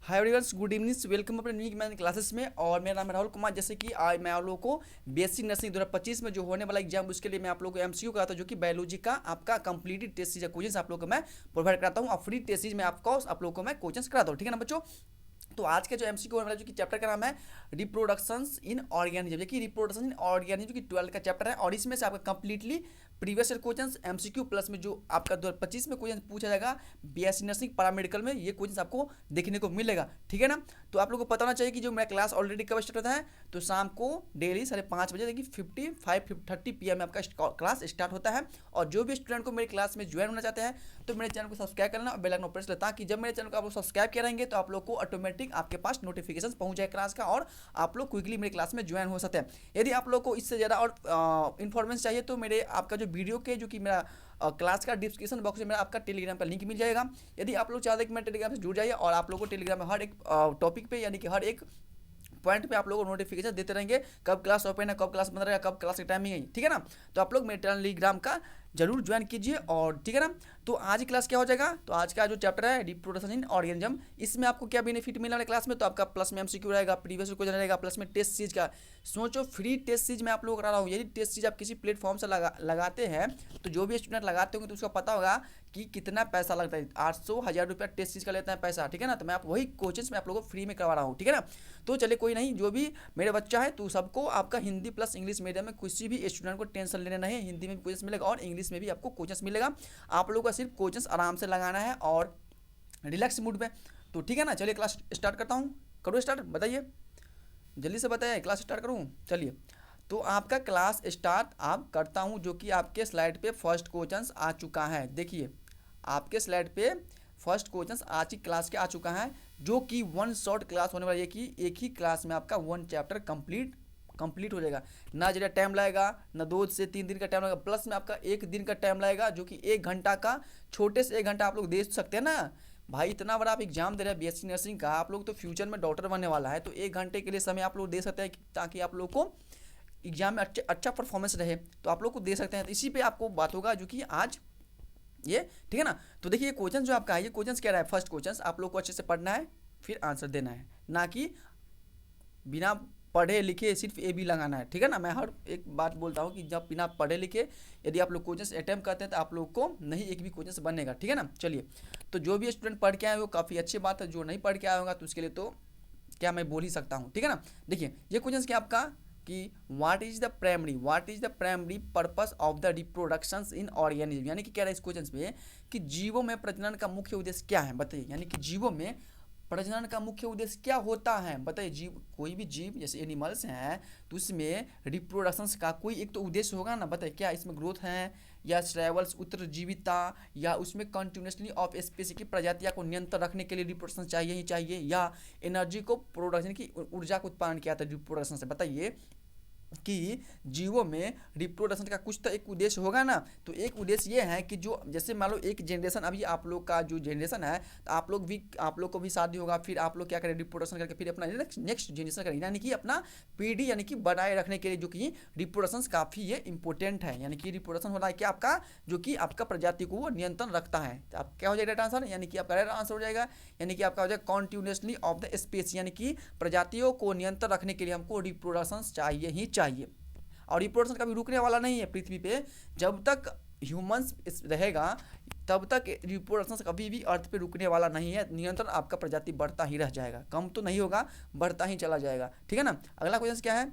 Hi everyone, good evening, welcome अपने new math classes में। और मेरा नाम है राहुल कुमार। जैसे कि आज मैं आप लोगों को बीएससी नर्सिंग 2025 में जो होने वाला एग्जाम, उसके लिए मैं आप लोगों को एमसीक्यू कराता हूँ, जो कि बायोलॉजी का आपका कंप्लीटेड टेस्ट सीरीज क्वेश्चन आप लोगों को मैं प्रोवाइड कराता हूँ। और फ्री टेस्ट सीरीज में आपको आप लोगों को मैं क्वेश्चन कराता हूँ, ठीक है ना बच्चों। तो आज का जो एमसीक्यू होने वाला, जो कि चैप्टर का नाम है रिप्रोडक्शंस इन ऑर्गेनिज्म, जो कि रिप्रोडक्शन इन ऑर्गेनिज्म जो कि 12 का चैप्टर है। और इसमें से आपका completely previous year question MCQ plus में जो आपका 2025 में क्वेश्चन पूछा जाएगा बीएससी नर्सिंग पैरामेडिकल में, ये क्वेश्चन आपको देखने को मिलेगा, ठीक है ना। तो आप लोगों को पता होना चाहिए कि जो मेरा क्लास ऑलरेडी कब स्टार्ट होता है, तो शाम को डेली 5:30 देखिए 55:30 PM में आपका क्लास स्टार्ट होता है। और जो भी स्टूडेंट को मेरे क्लास में ज्वाइन होना चाहते हैं, तो मेरे चैनल को सब्सक्राइब करना और बेल आइकन प्रेस करना, ताकि जब मेरे चैनल को आप लोग सब्सक्राइब करेंगे तो आप लोग को ऑटोमेटिक आपके पास नोटिफिकेशन पहुंच जाए क्लास का, और आप लोग क्विकली मेरे क्लास में ज्वाइन हो सकते हैं। यदि आप लोग को इससे ज़्यादा और इन्फॉर्मेशन चाहिए, तो मेरे आपका जो वीडियो के जो कि मेरा क्लास का डिस्क्रिप्शन बॉक्स में मेरा आपका टेलीग्राम का लिंक मिल जाएगा। यदि आप लोग चाहते हैं कि मैं टेलीग्राम से जुड़ जाइए, और आप लोगों को टेलीग्राम में हर एक टॉपिक पे, यानी कि हर एक पॉइंट पे आप लोगों को नोटिफिकेशन देते रहेंगे, कब क्लास ओपन है, कब क्लास बंद रहेगा, कब क्लास की टाइमिंग है, ठीक है ना। तो आप लोग मेरे टेलीग्राम का जरूर ज्वाइन कीजिए, और ठीक है ना। तो आज की क्लास क्या हो जाएगा, तो आज का जो चैप्टर है रिप्रोडक्शन इन ऑर्गेनिज्म, इसमें आपको क्या बेनिफिट मिलने वाले क्लास में, तो आपका प्लस में एमसीक्यू रहेगा, प्रीवियस क्वेश्चन रहेगा, प्लस में टेस्ट सीरीज का। सोचो, फ्री टेस्ट सीरीज मैं आप लोगों को करा रहा हूँ। यदि टेस्ट सीरीज आप किसी प्लेटफॉर्म से लगाते हैं, तो जो भी स्टूडेंट लगाते होंगे तो उसका पता होगा कि कितना पैसा लगता है। 800-1000 रुपया टेस्ट सीरीज का लेता है पैसा, ठीक है ना। तो मैं आप वही कोचिंग में आप लोगों को फ्री में करवा रहा हूँ, ठीक है ना। तो चलिए, कोई नहीं, जो भी मेरे बच्चा है, तो सबको आपका हिंदी प्लस इंग्लिश मीडियम में किसी भी स्टूडेंट को टेंशन लेना नहीं है। हिंदी में भी क्वेश्चन मिलेगा और इंग्लिश में भी आपको क्वेश्चन मिलेगा। आप लोगों का सिर्फ क्वेश्चन आराम से लगाना है और रिलैक्स मूड में। तो ठीक है ना, चलिए क्लास स्टार्ट करता हूँ। करो स्टार्ट, बताइए जल्दी से, बताइए क्लास स्टार्ट करूँ। चलिए, तो आपका क्लास स्टार्ट आप करता हूँ, जो कि आपके स्लाइड पे फर्स्ट क्वेश्चन आ चुका है। देखिए, आपके स्लाइड पे फर्स्ट क्वेश्चन आज की क्लास के आ चुका है, जो कि वन शॉर्ट क्लास होने वाली है, कि एक ही क्लास में आपका वन चैप्टर कंप्लीट हो जाएगा। ना ज़्यादा टाइम लगेगा, ना 2 से 3 दिन का टाइम लगेगा, प्लस में आपका 1 दिन का टाइम लगेगा, जो कि 1 घंटा का। छोटे से 1 घंटा आप लोग दे सकते हैं ना भाई। इतना बड़ा आप एग्जाम दे रहे हैं बीएससी नर्सिंग का, आप लोग तो फ्यूचर में डॉक्टर बनने वाला है, तो 1 घंटे के लिए समय आप लोग दे सकते हैं, ताकि आप लोग को एग्जाम में अच्छा परफॉर्मेंस रहे, तो आप लोग को दे सकते हैं। तो इसी पे आपको बात होगा, जो कि आज ये, ठीक है ना। तो देखिए, क्वेश्चन जो आपका है, ये क्वेश्चन क्या रहा है, फर्स्ट क्वेश्चन आप लोग को अच्छे से पढ़ना है, फिर आंसर देना है, ना कि बिना पढ़े लिखे सिर्फ ए बी लगाना है, ठीक है ना। मैं हर एक बात बोलता हूँ कि जब बिना पढ़े लिखे यदि आप लोग क्वेश्चन अटैम्प्ट करते हैं, तो आप लोग को नहीं एक भी क्वेश्चन बनेगा, ठीक है ना। चलिए, तो जो भी स्टूडेंट पढ़ के आए वो काफ़ी अच्छी बात है, जो नहीं पढ़ के आया होगा तो उसके लिए तो क्या मैं बोल ही सकता हूँ, ठीक है ना। देखिए, ये क्वेश्चन क्या आपका, कि what is the primary purpose of the reproductions in organism, यानी कि क्या रहा है इस क्वेश्चन पे, कि जीवों में प्रजनन का मुख्य उद्देश्य क्या है, बताइए। यानी कि जीवों में प्रजनन का मुख्य उद्देश्य क्या होता है, बताइए। जीव, कोई भी जीव जैसे एनिमल्स हैं, तो उसमें रिप्रोडक्शंस का कोई एक तो उद्देश्य होगा ना, बताइए। क्या इसमें ग्रोथ है, या ट्रैवल्स उत्तरजीविता, या उसमें कंटिन्यूसली ऑफ स्पीसीज की प्रजातियां को नियंत्रण रखने के लिए रिप्रोडक्शन चाहिए ही चाहिए, या एनर्जी को प्रोडक्शन की ऊर्जा का उत्पादन किया था रिप्रोडक्शन से, बताइए। कि जीवों में रिप्रोडक्शन का कुछ तो एक उद्देश्य होगा ना। तो एक उद्देश्य ये है कि जो जैसे मान लो एक जनरेशन, अभी आप लोग का जो जनरेशन है, तो आप लोग को भी शादी होगा, फिर आप लोग क्या करें, रिप्रोडक्शन करके फिर अपना नेक्स्ट जनरेशन करें, यानी कि अपना पीढ़ी यानी कि बनाए रखने के लिए, जो कि रिप्रोडक्शन काफ़ी ये इंपॉर्टेंट है। यानी कि रिप्रोडक्शन हो रहा है क्या आपका, जो कि आपका प्रजाति को वो नियंत्रण रखता है। तो आप क्या हो जाएगा राइट आंसर, यानी कि आपका राइट आंसर हो जाएगा, यानी कि आपका हो जाएगा कॉन्टिन्यूसली ऑफ द स्पेस, यानी कि प्रजातियों को नियंत्रण रखने के लिए हमको रिप्रोडक्शन चाहिए ही चाहिए। और रिप्रोडक्शन कभी रुकने वाला नहीं है पृथ्वी पे। जब तक ह्यूमंस रहेगा, तब तक रिप्रोडक्शन कभी भी अर्थ पे रुकने वाला नहीं है। नियंत्रण आपका प्रजाति बढ़ता ही रह जाएगा, कम तो नहीं होगा, बढ़ता ही चला जाएगा, ठीक है ना। अगला क्वेश्चन क्या है,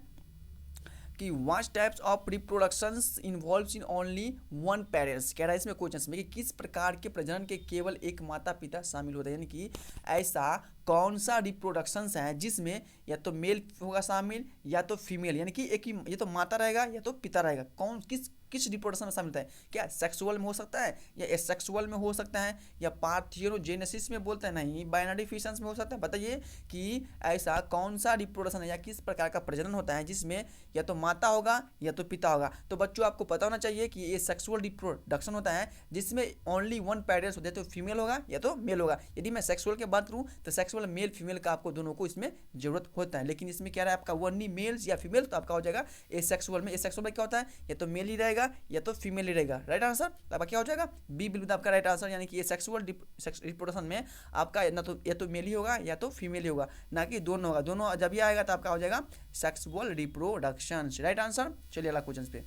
कि what types of reproductions involves in only one parents, कह रहा है इसमें क्वेश्चन में, कि किस प्रकार के प्रजनन के केवल एक माता पिता शामिल होता है। यानी कि ऐसा कौन सा रिप्रोडक्शंस है जिसमें या तो मेल होगा शामिल, या तो फीमेल, यानी कि एक ही, या तो माता रहेगा या तो पिता रहेगा। कौन किस रिप्रोडक्शन में शामिल होता है, क्या सेक्सुअल में हो सकता है, या एसेक्सुअल में हो सकता है, या पार्थियोजेनेसिस में बोलते हैं, नहीं बाइनरी फिशंस में हो सकता है। बताइए कि ऐसा कौन सा रिप्रोडक्शन है, या किस प्रकार का प्रजनन होता है जिसमें या तो माता होगा या तो पिता होगा। तो बच्चों, आपको पता होना चाहिए कि ये सेक्सुअल रिप्रोडक्शन होता है, जिसमें ओनली वन पेरेंट्स होते हैं, तो फीमेल होगा या तो मेल होगा। यदि मैं सेक्सुअल की बात करूँ, तो सेक्सुअल मेल फीमेल का आपको दोनों को इसमें जरूरत होता है। लेकिन इसमें क्या रहा है आपका, ओनली मेल्स या फीमेल, तो आपका हो जाएगा एसेक्सुअल में। एसेक्सुअल में क्या होता है, या तो मेल ही रहेगा रहेगा या तो फीमेल ही रहेगा। राइट आंसर आपका क्या हो जाएगा, बी बिल्कुल आपका राइट आंसर, यानी कि ये सेक्सुअल रिप्रोडक्शन में आपका ना तो या तो मेल ही होगा या तो फीमेल ही होगा, ना कि दोनों होगा। दोनों जब ये आएगा तो आपका हो जाएगा सेक्सुअल रिप्रोडक्शन। Right answer. चलिए अगला क्वेश्चन पे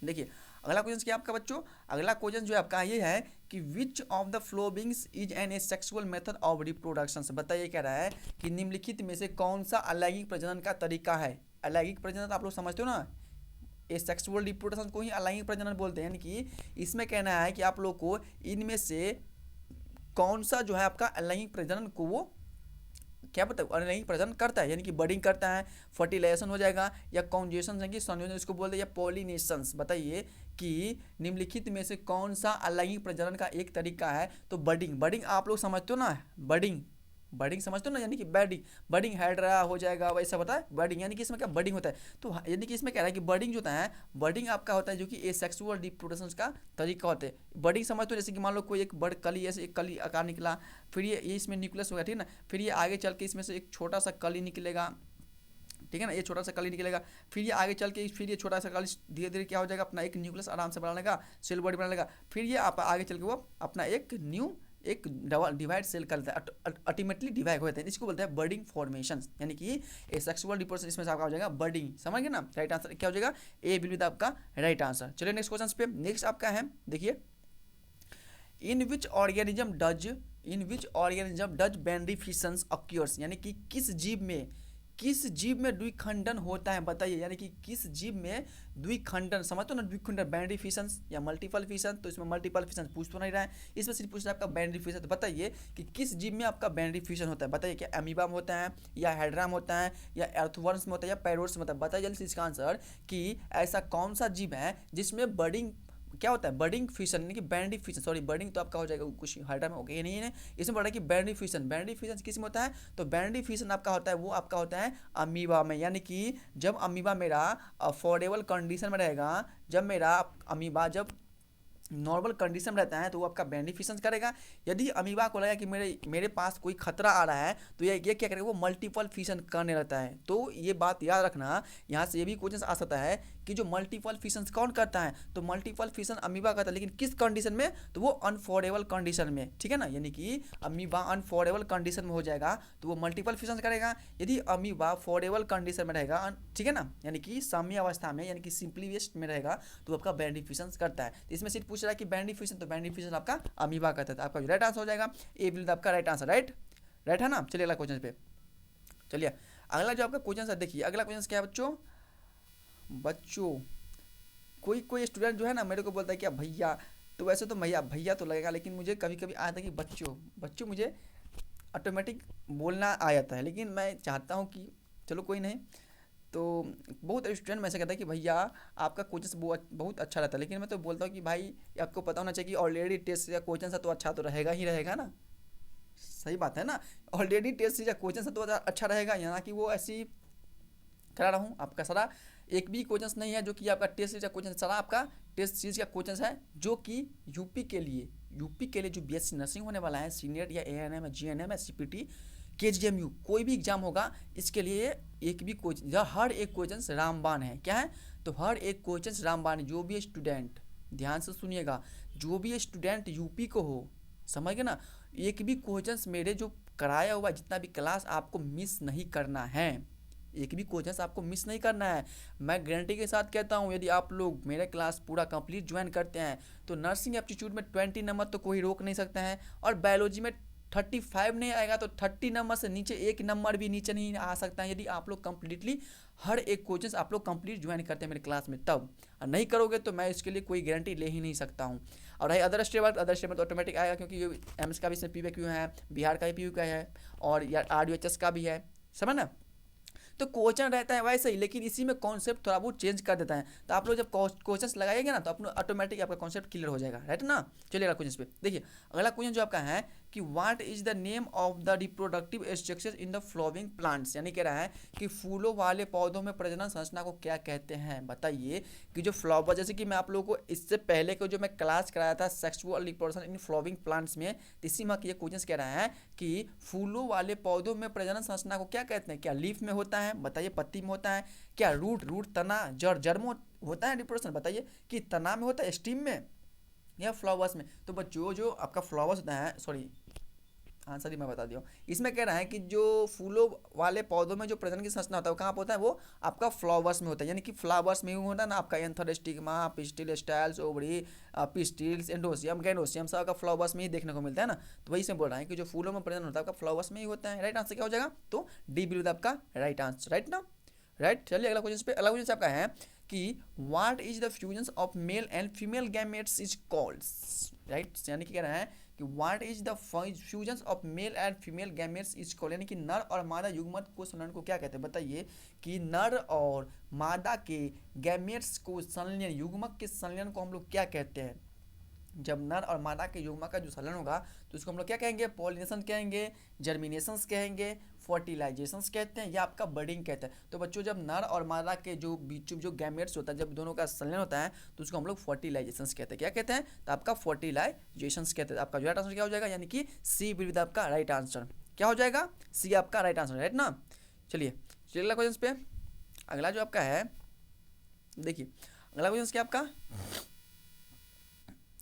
देखिए, अगला क्वेश्चन क्या आपका बच्चों, अगला क्वेश्चन जो है आपका ये है कि which of the followings is an asexual method of reproduction. बताइए कह रहा है कि निम्नलिखित में से कौन सा अलैंगिक प्रजनन का तरीका है। अलैंगिक प्रजनन आप लोग समझते हो ना, ये सेक्सुअल रिप्रोडक्शन को ही अलैंगिक प्रजनन बोलते हैं। यानी कि इसमें कहना है कि आप लोग को इनमें से कौन सा जो है आपका अलैंगिक प्रजनन को वो क्या पता अलैंगिक प्रजनन करता है, यानी कि बडिंग करता है, फर्टिलाइजेशन हो जाएगा, या कॉन्जुगेशन है कि संयोजन इसको बोलते हैं, या पॉलिनेशंस। बताइए कि निम्नलिखित में से कौन सा अलैंगिक प्रजनन का एक तरीका है। तो बडिंग, बडिंग आप लोग समझते हो ना, बडिंग बडिंग समझते हो ना, यानी कि बैडिंग, बडिंग हाइड्रा हो जाएगा वैसा होता है बडिंग, यानी कि इसमें क्या बडिंग होता है। तो यानी कि इसमें कह रहा है कि बडिंग जो होता है, बडिंग आपका होता है जो कि एसेक्सुअल रिप्रोडक्शन का तरीका होता है। बडिंग समझते हो, जैसे कि मान लो कोई एक बड़ कली ऐसे एक कली आकार निकला, फिर ये इसमें न्यूक्लियस होगा, ठीक है ना, फिर ये आगे चल के इसमें से एक छोटा सा कली निकलेगा, ठीक है ना, ये छोटा सा कली निकलेगा, फिर ये आगे चल के फिर ये छोटा सा कली धीरे धीरे क्या हो जाएगा, अपना एक न्यूक्लियस आराम से बना लेगा, सेल बॉडी बना लेगा, फिर ये आप आगे चल के वो अपना एक न्यू एक डिवाइड सेल करता है, अल्टीमेटली डिवाइड होते हैं, इसको बोलते हैं बर्डिंग फॉर्मेशन। यानी कि ए सेक्सुअल रिप्रोडक्शन इसमें से आपका हो जाएगा बर्डिंग। समझ गए ना, राइट आंसर क्या हो जाएगा, ए विल बी आपका राइट आंसर। चलिए नेक्स्ट क्वेश्चन पे, नेक्स्ट आपका है देखिए, इन विच ऑर्गेनिज्म डज बेनिफिशंस ऑक्योर्स, यानी कि किस जीव में द्विखंडन होता है। बताइए, यानी कि किस जीव में द्विखंडन, समझते हो ना, द्विखंडन बेनिफिशंस या मल्टीपल फिशन। तो इसमें मल्टीपल फिशन पूछ तो नहीं रहा है, इसमें सिर्फ पूछ रहा है आपका बेनिफिशन। तो बताइए कि किस जीव में आपका बेनिफिशन होता है। बताइए क्या अमीबा में होता है, या हाइड्रा में होता है, या अर्थवर्म्स में होता है, या पैरोट्स में होता है। बताइए जल्दी से इसका आंसर कि ऐसा कौन सा जीव है जिसमें बर्डिंग क्या होता है, बर्डिंग फिशन, यानी कि बेनिफिशन, सॉरी बर्डिंग तो आपका हो जाएगा कुछ हाइड्रा में, ओके नहीं है, इसमें पढ़ा कि बेनिफिशन, बेनिफिशन किस में होता है, तो बेनिफिशन आपका होता है वो आपका होता है अमीबा में। यानी कि जब अमीबा मेरा अफोर्डेबल कंडीशन में रहेगा, जब मेरा अमीबा जब नॉर्मल कंडीशन में रहता है तो वो आपका बेनिफिशन करेगा। यदि अमीबा को लगा कि मेरे पास कोई खतरा आ रहा है तो ये क्या करेगा, वो मल्टीपल फिशन करने लगता है। तो ये बात याद रखना, यहाँ से ये भी क्वेश्चन आ सकता है कि जो मल्टीपल फिशन कौन करता है, तो मल्टीपल फिशन अमीबा करता है, लेकिन किस कंडीशन में, तो वो अनफोर्डेबल कंडीशन में, ठीक है ना, यानी कि अमीबा अनफोर्डेबल कंडीशन में हो जाएगा तो वो मल्टीपल फिशन करेगा। यदि अमीबा फोर्डेबल कंडीशन में रहेगा, ठीक है ना, यानी कि साम्य अवस्था में, यानी कि सिंप्लीवेस्ट में रहेगा, तो आपका बेनिफिशन करता है। तो इसमें सिर्फ पूछ रहा है कि बेनिफिशन, तो बेनिफिशन आपका अमीबा करता है। आपका राइट आंसर हो जाएगा ए विल आपका राइट आंसर, राइट है ना। चलिए अगला क्वेश्चन पे, चलिए अगला जो आपका क्वेश्चन है देखिए, अगला क्वेश्चन क्या है बच्चों कोई स्टूडेंट जो है ना मेरे को बोलता है क्या भैया, तो वैसे तो भैया तो लगेगा, लेकिन मुझे कभी कभी आता है कि बच्चों मुझे ऑटोमेटिक बोलना आ जाता है, लेकिन मैं चाहता हूँ कि चलो कोई नहीं। तो बहुत स्टूडेंट में ऐसा कहता है कि भैया आपका क्वेश्चन बहुत अच्छा रहता है, लेकिन मैं तो बोलता हूँ कि भाई आपको पता होना चाहिए कि ऑलरेडी टेस्ट या क्वेश्चन सा तो अच्छा तो रहेगा ना, सही बात है ना, ऑलरेडी टेस्ट या क्वेश्चन सा तो अच्छा रहेगा, यहाँ कि वो ऐसी करा रहा हूँ। आपका सारा एक भी क्वेश्चन नहीं है जो कि आपका टेस्ट सीरीज का क्वेश्चन, सारा आपका टेस्ट सीरीज का क्वेश्चन है जो कि यूपी के लिए जो बीएससी नर्सिंग होने वाला है, सीनियर या एएनएम, जीएनएम, सीपीटी, केजीएमयू, कोई भी एग्जाम होगा इसके लिए एक भी क्वेश्चन, हर एक क्वेश्चन रामबाण है। क्या है, तो हर एक क्वेश्चन रामबाण है। जो भी स्टूडेंट, ध्यान से सुनिएगा, जो भी स्टूडेंट यूपी को हो, समझ गए ना, एक भी क्वेश्चन मेरे जो कराया हुआ जितना भी क्लास आपको मिस नहीं करना है, एक भी क्वेश्चन आपको मिस नहीं करना है। मैं गारंटी के साथ कहता हूँ, यदि आप लोग मेरा क्लास पूरा कंप्लीट ज्वाइन करते हैं तो नर्सिंग एप्टीट्यूड में 20 नंबर तो कोई रोक नहीं सकता है, और बायोलॉजी में 35 नहीं आएगा तो 30 नंबर से नीचे एक नंबर भी नीचे नहीं आ सकता है, यदि आप लोग कंप्लीटली हर एक क्वेश्चन आप लोग कंप्लीट ज्वाइन करते हैं मेरे क्लास में। तब नहीं करोगे तो मैं इसके लिए कोई गारंटी ले ही नहीं सकता हूँ। और है अदर स्टेट में तो ऑटोमेटिक आएगा, क्योंकि ये एम्स का भी इसमें PQ है, बिहार का भी PQ का है, और या RUHS का भी है, समझ ना। तो क्वेश्चन रहता है वैसे ही, लेकिन इसी में कॉन्सेप्ट थोड़ा बहुत चेंज कर देता है। तो आप लोग जब क्वेश्चन लगाएंगे ना तो अपना ऑटोमेटिक आपका कॉन्सेप्ट क्लियर हो जाएगा, राइट ना। चलिए अगला क्वेश्चन पे देखिए, अगला क्वेश्चन जो आपका है कि what is the name of the reproductive structure in the flowering plants, यानी कह रहा है कि फूलों वाले पौधों में प्रजनन संरचना को क्या कहते हैं। बताइए कि जो फ्लावर, जैसे कि मैं आप लोगों को इससे पहले को जो मैं क्लास कराया था sexual reproduction in flowering plants में, इसी में ये क्वेश्चन कह रहा है कि फूलों वाले पौधों में प्रजनन संरचना को क्या कहते हैं। क्या लीफ में होता है, बताइए, पत्ती में होता है, क्या रूट तना, जड़ में होता है रिप्रोडक्शन, बताइए कि तना में होता है, स्टीम में या फ्लावर्स में? तो बच्चों जो आपका फ्लावर्स होता है, सॉरी आंसर ही मैं बता दिया हूँ। इसमें कह रहा है कि जो फूलों वाले पौधों में जो प्रजनन की संरचना होता है वो कहाँ पे होता है? वो आपका फ्लावर्स में होता है, यानी कि फ्लावर्स में ही होता है ना आपका anther stigma, pistil, styles, ovary, pistils, androecium, gynoecium, सब आपका फ्लावर्स में ही देखने को मिलता है ना। तो वही से बोल रहा है कि जो फूलों में प्रजनन होता है आपका फ्लावर्स में ही होता है। राइट आंसर क्या हो जाएगा? तो डी बिल्कुल आपका राइट आंसर, राइट ना। राइट, चलिए अगला क्वेश्चन पे। अगला क्वेश्चन आपका है कि what is the fusion of male and female gametes is called? Right, यानी कि कह रहा है कि what is the fusion of male and female gametes is called, यानी कि नर और मादा युग्मक को संलयन को क्या कहते हैं? बताइए कि नर और मादा के गैमेट्स को संलयन, युग्मक के संलयन को हम लोग क्या कहते हैं? जब नर और मादा के युग्मक का जो संलयन होगा तो उसको हम लोग क्या कहेंगे? पॉलिनेशन कहेंगे, जर्मिनेशंस कहेंगे, फर्टिलाइजेशंस कहते हैं, या आपका बर्डिंग कहते हैं। तो बच्चों जब नर और मादा के जो बीच जो गैमेट्स होता है, जब दोनों का संलयन होता है तो उसको हम लोग फर्टिलाइजेशंस कहते हैं। क्या कहते हैं? तो आपका फर्टिलाइजेशंस कहते हैं। आपका जो राइट आंसर क्या हो जाएगा? यानी कि सी विल बी आपका राइट आंसर। क्या हो जाएगा? सी आपका राइट आंसर, राइट ना। चलिए अगला क्वेश्चन पे। अगला जो आपका है, देखिए अगला क्वेश्चन क्या आपका,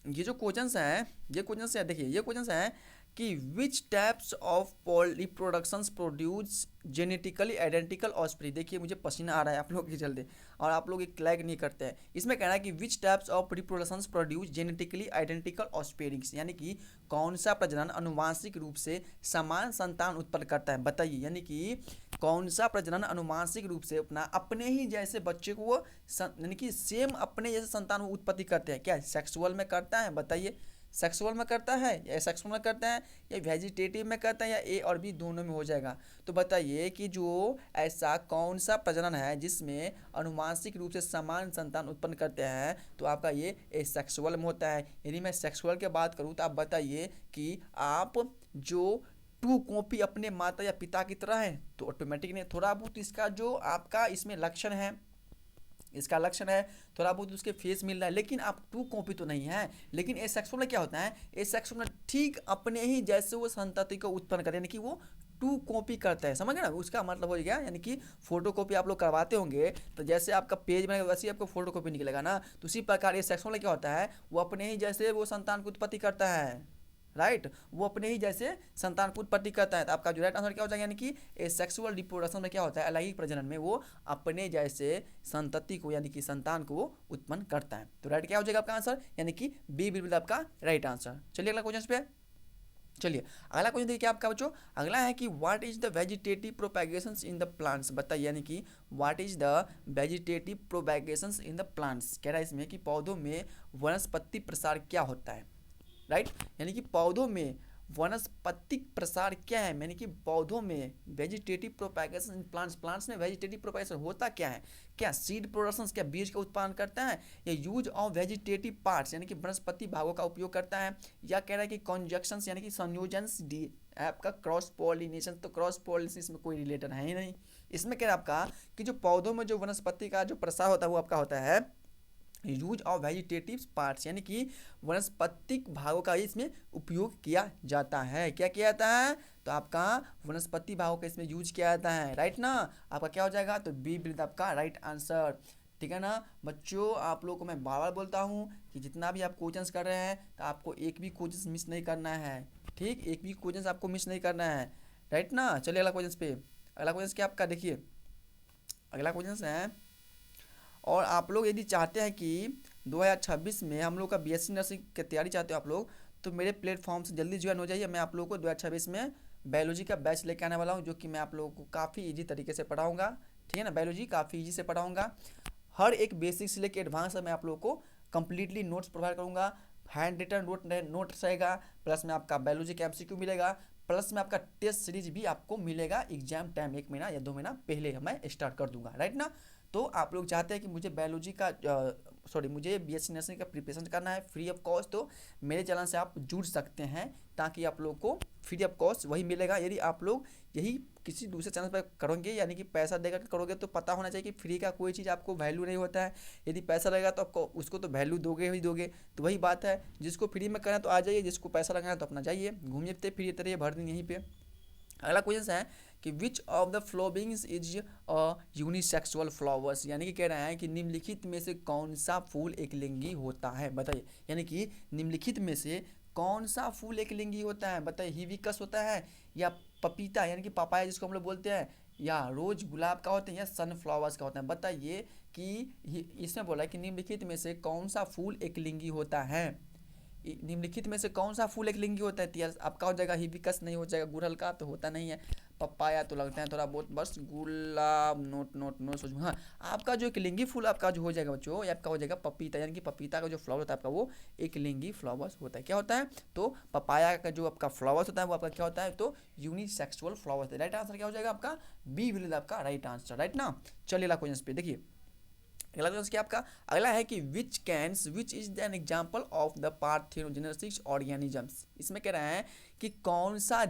ये जो क्वेश्चंस हैं, ये क्वेश्चंस है, देखिए ये क्वेश्चंस है कि which types of reproductions produce genetically identical offspring. देखिए मुझे पसीना आ रहा है आप लोग के चलते, और आप लोग एक लाइक नहीं करते हैं। इसमें कहना है कि which types of reproductions produce genetically identical offsprings, यानी कि कौन सा प्रजनन अनुवांशिक रूप से समान संतान उत्पन्न करता है? बताइए, यानी कि कौन सा प्रजनन अनुवांशिक रूप से अपने ही जैसे बच्चे को वो यानी कि सेम अपने जैसे संतान उत्पत्ति करते हैं? क्या सेक्सुअल में करता है? बताइए, सेक्सुअल में करता है या सेक्सुअल में करता है या वेजिटेटिव में करता है, या ए और बी दोनों में हो जाएगा? तो बताइए कि जो ऐसा कौन सा प्रजनन है जिसमें अनुवांशिक रूप से समान संतान उत्पन्न करते हैं? तो आपका ये ए सेक्सुअल में होता है। यदि मैं सेक्सुअल की बात करूँ तो आप बताइए कि आप जो टू कॉपी अपने माता या पिता की तरह है, तो ऑटोमेटिक नहीं, थोड़ा बहुत इसका जो आपका इसमें लक्षण है, इसका लक्षण है, थोड़ा बहुत उसके फेस मिल रहा है, लेकिन आप टू कॉपी तो नहीं है। लेकिन ए सेक्सुअल में क्या होता है? ए सेक्सुअल में ठीक अपने ही जैसे वो संतति को उत्पन्न करे, यानी कि वो टू कॉपी करता है, समझ गए ना? उसका मतलब हो गया, यानी कि फोटो कॉपी आप लोग करवाते होंगे तो जैसे आपका पेज बनेगा वैसे ही आपको फोटो कॉपी निकलेगा ना। तो उसी प्रकार ये सेक्सुअल में क्या होता है? वो अपने ही जैसे वो संतान को उत्पत्ति करता है, राइट, वो अपने ही जैसे संतान को उत्पत्ति करता है। तो आपका जो राइट आंसर क्या हो जाएगा? यानी कि ए सेक्सुअल रिप्रोडक्शन में क्या होता है? अलैंगिक प्रजनन में वो अपने जैसे संतति को, यानी कि संतान को वो उत्पन्न करता है। तो राइट क्या हो जाएगा आपका आंसर? यानी कि बी बिल्कुल आपका राइट आंसर। चलिए अगला क्वेश्चन पे। चलिए अगला क्वेश्चन देखिए आपका बच्चों। अगला है कि what is the vegetative propagations in the plants. बताइए, यानी कि what is the vegetative propagations in the plants. कह रहा है इसमें कि पौधों में वनस्पति प्रसार क्या होता है? राइट, यानी कि पौधों में वनस्पतिक प्रसार क्या है? यानी कि पौधों में vegetative propagation in plants, plants में वेजिटेटिव प्रोपैगेशन होता क्या है? क्या सीड प्रोडक्शन, क्या बीज का उत्पादन करता है, या यूज ऑफ वेजिटेटिव पार्ट्स यानी कि वनस्पति भागों का उपयोग करता है, या कह रहा है कि कॉन्जक्शंस यानी कि संयोजन डी आपका क्रॉस पॉलिनेशन। तो क्रॉस पॉलिनेशन इसमें कोई रिलेटेड है ही नहीं। इसमें कह रहा है आपका कि जो पौधों में जो वनस्पति का जो प्रसार होता है वो आपका होता है यूज ऑफ वेजिटेटिव पार्ट्स, यानी कि वनस्पतिक भागों का इसमें उपयोग किया जाता है। क्या किया जाता है? तो आपका वनस्पति भागों का इसमें यूज किया जाता है, राइट ना। आपका क्या हो जाएगा? तो बी बिल्कुल आपका राइट आंसर, ठीक है ना। बच्चों आप लोगों को मैं बार बार बोलता हूँ कि जितना भी आप क्वेश्चंस कर रहे हैं तो आपको एक भी क्वेश्चंस मिस नहीं करना है, ठीक, एक भी क्वेश्चंस आपको मिस नहीं करना है, राइट ना। चलिए अगला क्वेश्चन पे। अगला क्वेश्चन क्या आपका, देखिए अगला क्वेश्चन है, और आप लोग यदि चाहते हैं कि 2026 में हम लोग का बीएससी नर्सिंग की तैयारी चाहते हो आप लोग, तो मेरे प्लेटफॉर्म से जल्दी ज्वाइन हो जाइए। मैं आप लोगों को 2026 में बायोलॉजी का बैच लेके आने वाला हूँ, जो कि मैं आप लोगों को काफ़ी इजी तरीके से पढ़ाऊँगा, ठीक है ना। बायोलॉजी काफ़ी इजी से पढ़ाऊँगा, हर एक बेसिक से लेकर एडवांस मैं आप लोगों को कंप्लीटली नोट्स प्रोवाइड करूँगा। हैंड रिटन नोट्स रहेगा, प्लस में आपका बायोलॉजी का एमसीक्यू मिलेगा, प्लस में आपका टेस्ट सीरीज भी आपको मिलेगा। एग्जाम टाइम 1 महीना या 2 महीना पहले मैं स्टार्ट कर दूंगा, राइट ना। तो आप लोग चाहते हैं कि मुझे बायोलॉजी का मुझे बीएससी नर्सिंग का प्रिपरेशन करना है फ्री ऑफ कॉस्ट, तो मेरे चैनल से आप जुड़ सकते हैं, ताकि आप लोग को फ्री ऑफ कॉस्ट वही मिलेगा। यदि आप लोग यही किसी दूसरे चैनल पर करोगे, यानी कि पैसा देकर करोगे, तो पता होना चाहिए कि फ्री का कोई चीज़ आपको वैल्यू नहीं होता है। यदि पैसा लगेगा तो आपको उसको तो वैल्यू दोगे ही दोगे। तो वही बात है, जिसको फ्री में करना है तो आ जाइए, जिसको पैसा लगाना है तो अपना जाइए, घूमिए फिरते रहिए भर दिन यहीं पे। अगला क्वेश्चन है कि which of the followings is unisexual flowers, यानी कि कह रहे हैं कि निम्नलिखित में से कौन सा फूल एक लिंगी होता है, बताइए। यानी कि निम्नलिखित में से कौन सा फूल एक लिंगी होता है, बताइए। हिबिस्कस होता है, या पपीता यानी कि पापाया जिसको हम लोग बोलते हैं, या रोज गुलाब का होता है, या सनफ्लावर्स का होता है, बताइए। कि इसमें बोला है कि निम्नलिखित में से कौन सा फूल एक लिंगी होता है। निम्नलिखित में से कौन सा फूल एक लिंगी होता है, तो आपका हो जाएगा हिबिस्कस, नहीं हो जाएगा गुड़हल का, तो होता नहीं है। पपाया तो लगता है थोड़ा बहुत, बस गुलाब नोट नोट नोट सोच। हाँ, आपका जो एक लिंगी फूल आपका जो हो जाएगा बच्चों, ये आपका हो जाएगा पपीता, यानी कि पपीता का जो फ्लावर होता है आपका वो एक लिंगी फ्लावर्स होता है। क्या होता है, तो पपाया का जो आपका फ्लावर्स होता है वो आपका क्या होता है, तो यूनिसेक्सुअल फ्लावर्स। राइट आंसर क्या हो जाएगा आपका, बी विल आपका राइट आंसर, राइट ना। चलिए अगला क्वेश्चन पे देखिए। अगला क्वेश्चन क्या आपका, अगला है कि which is an example of the parthenogenesis organisms. इसमें कह रहे हैं कि कौन सा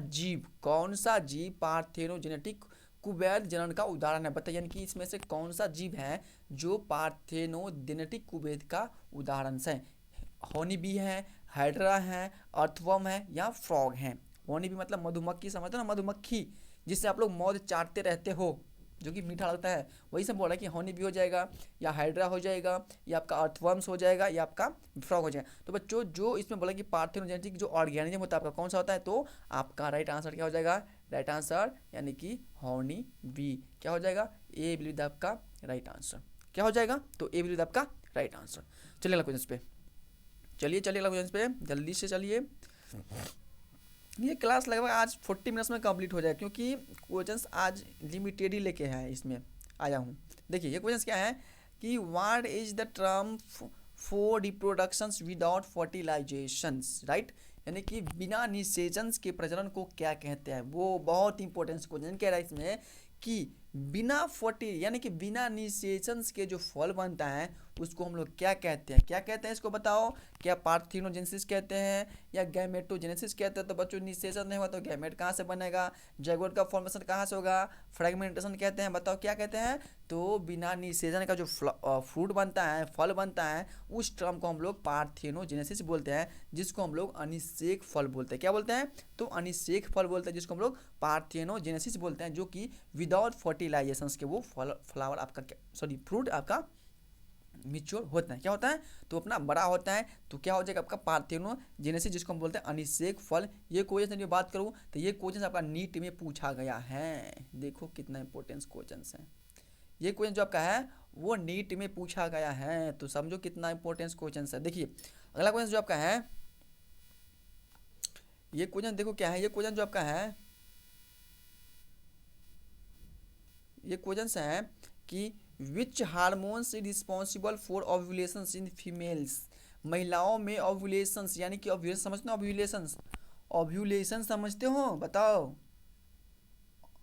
जीव पार्थेनोजेनेटिक कुबेर जनन का उदाहरण है, बताइए। यानी कि इसमें से कौन सा जीव है जो पार्थेनोजेनेटिक कुबेर का उदाहरण है। हॉनी बी है, हाइड्रा है, अर्थवर्म है, या फ्रॉग है। हॉनी बी मतलब मधुमक्खी, समझते हो ना, मधुमक्खी जिससे आप लोग मौज चाटते रहते हो, जो कि मीठा लगता है, वही सब बोल रहा है कि हॉनी बी हो जाएगा, या हाइड्रा हो जाएगा, या आपका अर्थवर्म्स हो जाएगा, या आपका फ्रॉग हो जाएगा। तो बच्चों जो इसमें बोला कि पार्थेनोजेनेटिक जो ऑर्गेनिज्म होता है आपका कौन सा होता है, तो आपका राइट आंसर क्या हो जाएगा, राइट आंसर यानी कि हॉनी बी क्या हो जाएगा, ए विल आपका राइट आंसर क्या हो जाएगा, तो ए विल आपका राइट आंसर। चलिए अगला क्वेश्चन पे, चलिए अगला क्वेश्चन पे जल्दी से चलिए। ये क्लास लगभग आज 40 मिनट्स में कंप्लीट हो जाए, क्योंकि क्वेश्चंस आज लिमिटेड ही लेके हैं, इसमें आया हूँ। देखिए ये क्वेश्चंस क्या है कि what is the term for reproductions without fertilisations, right. यानी कि बिना निषेचन के प्रजनन को क्या कहते हैं, वो बहुत इंपॉर्टेंट क्वेश्चन कह रहा है इसमें कि बिना यानी कि बिना निषेचन के जो फल बनता है उसको हम लोग क्या कहते हैं, क्या कहते हैं इसको बताओ। क्या पार्थेनोजेनेसिस कहते हैं या गैमेटोजेनेसिस कहते हैं। तो बच्चों निषेचन नहीं हुआ तो गैमेट कहाँ से बनेगा, जाइगोट का फॉर्मेशन कहाँ से होगा, फ्रेगमेंटेशन कहते हैं, बताओ क्या कहते हैं। तो बिना निषेचन का जो फ्रूट बनता है, फल बनता है, उस टर्म को हम लोग पार्थेनोजेनेसिस बोलते हैं, जिसको हम लोग अनिषेक फल बोलते हैं। क्या बोलते हैं, तो अनिषेक फल बोलते हैं, जिसको हम लोग पार्थेनोजेनेसिस बोलते हैं, जो कि विदाउट फर्टिलाइजेशन के वो फ्लावर आपका फ्रूट आपका मिच्योर होता है। क्या होता है, तो अपना बड़ा होता है, तो क्या हो जाएगा आपका पार्थेनोजेनेसिस, जिसको हम बोलते हैं अनिषेक फल। ये क्वेश्चन की बात करूँ तो ये क्वेश्चन आपका नीट में पूछा गया है, देखो कितना इंपॉर्टेंट क्वेश्चन है। ये क्वेश्चन जो आपका है वो नीट में पूछा गया है, तो समझो कितना इंपॉर्टेंट क्वेश्चन है। देखिए अगला क्वेश्चन जो आपका है, ये क्वेश्चन देखो क्या है, ये क्वेश्चन जो आपका है, ये क्वेश्चन है कि विच hormones is responsible for ovulation in females. महिलाओं में ओव्यूलेशन यानी कि ओव्यूलेशन समझते हो, ओव्यूलेशन समझते हो, बताओ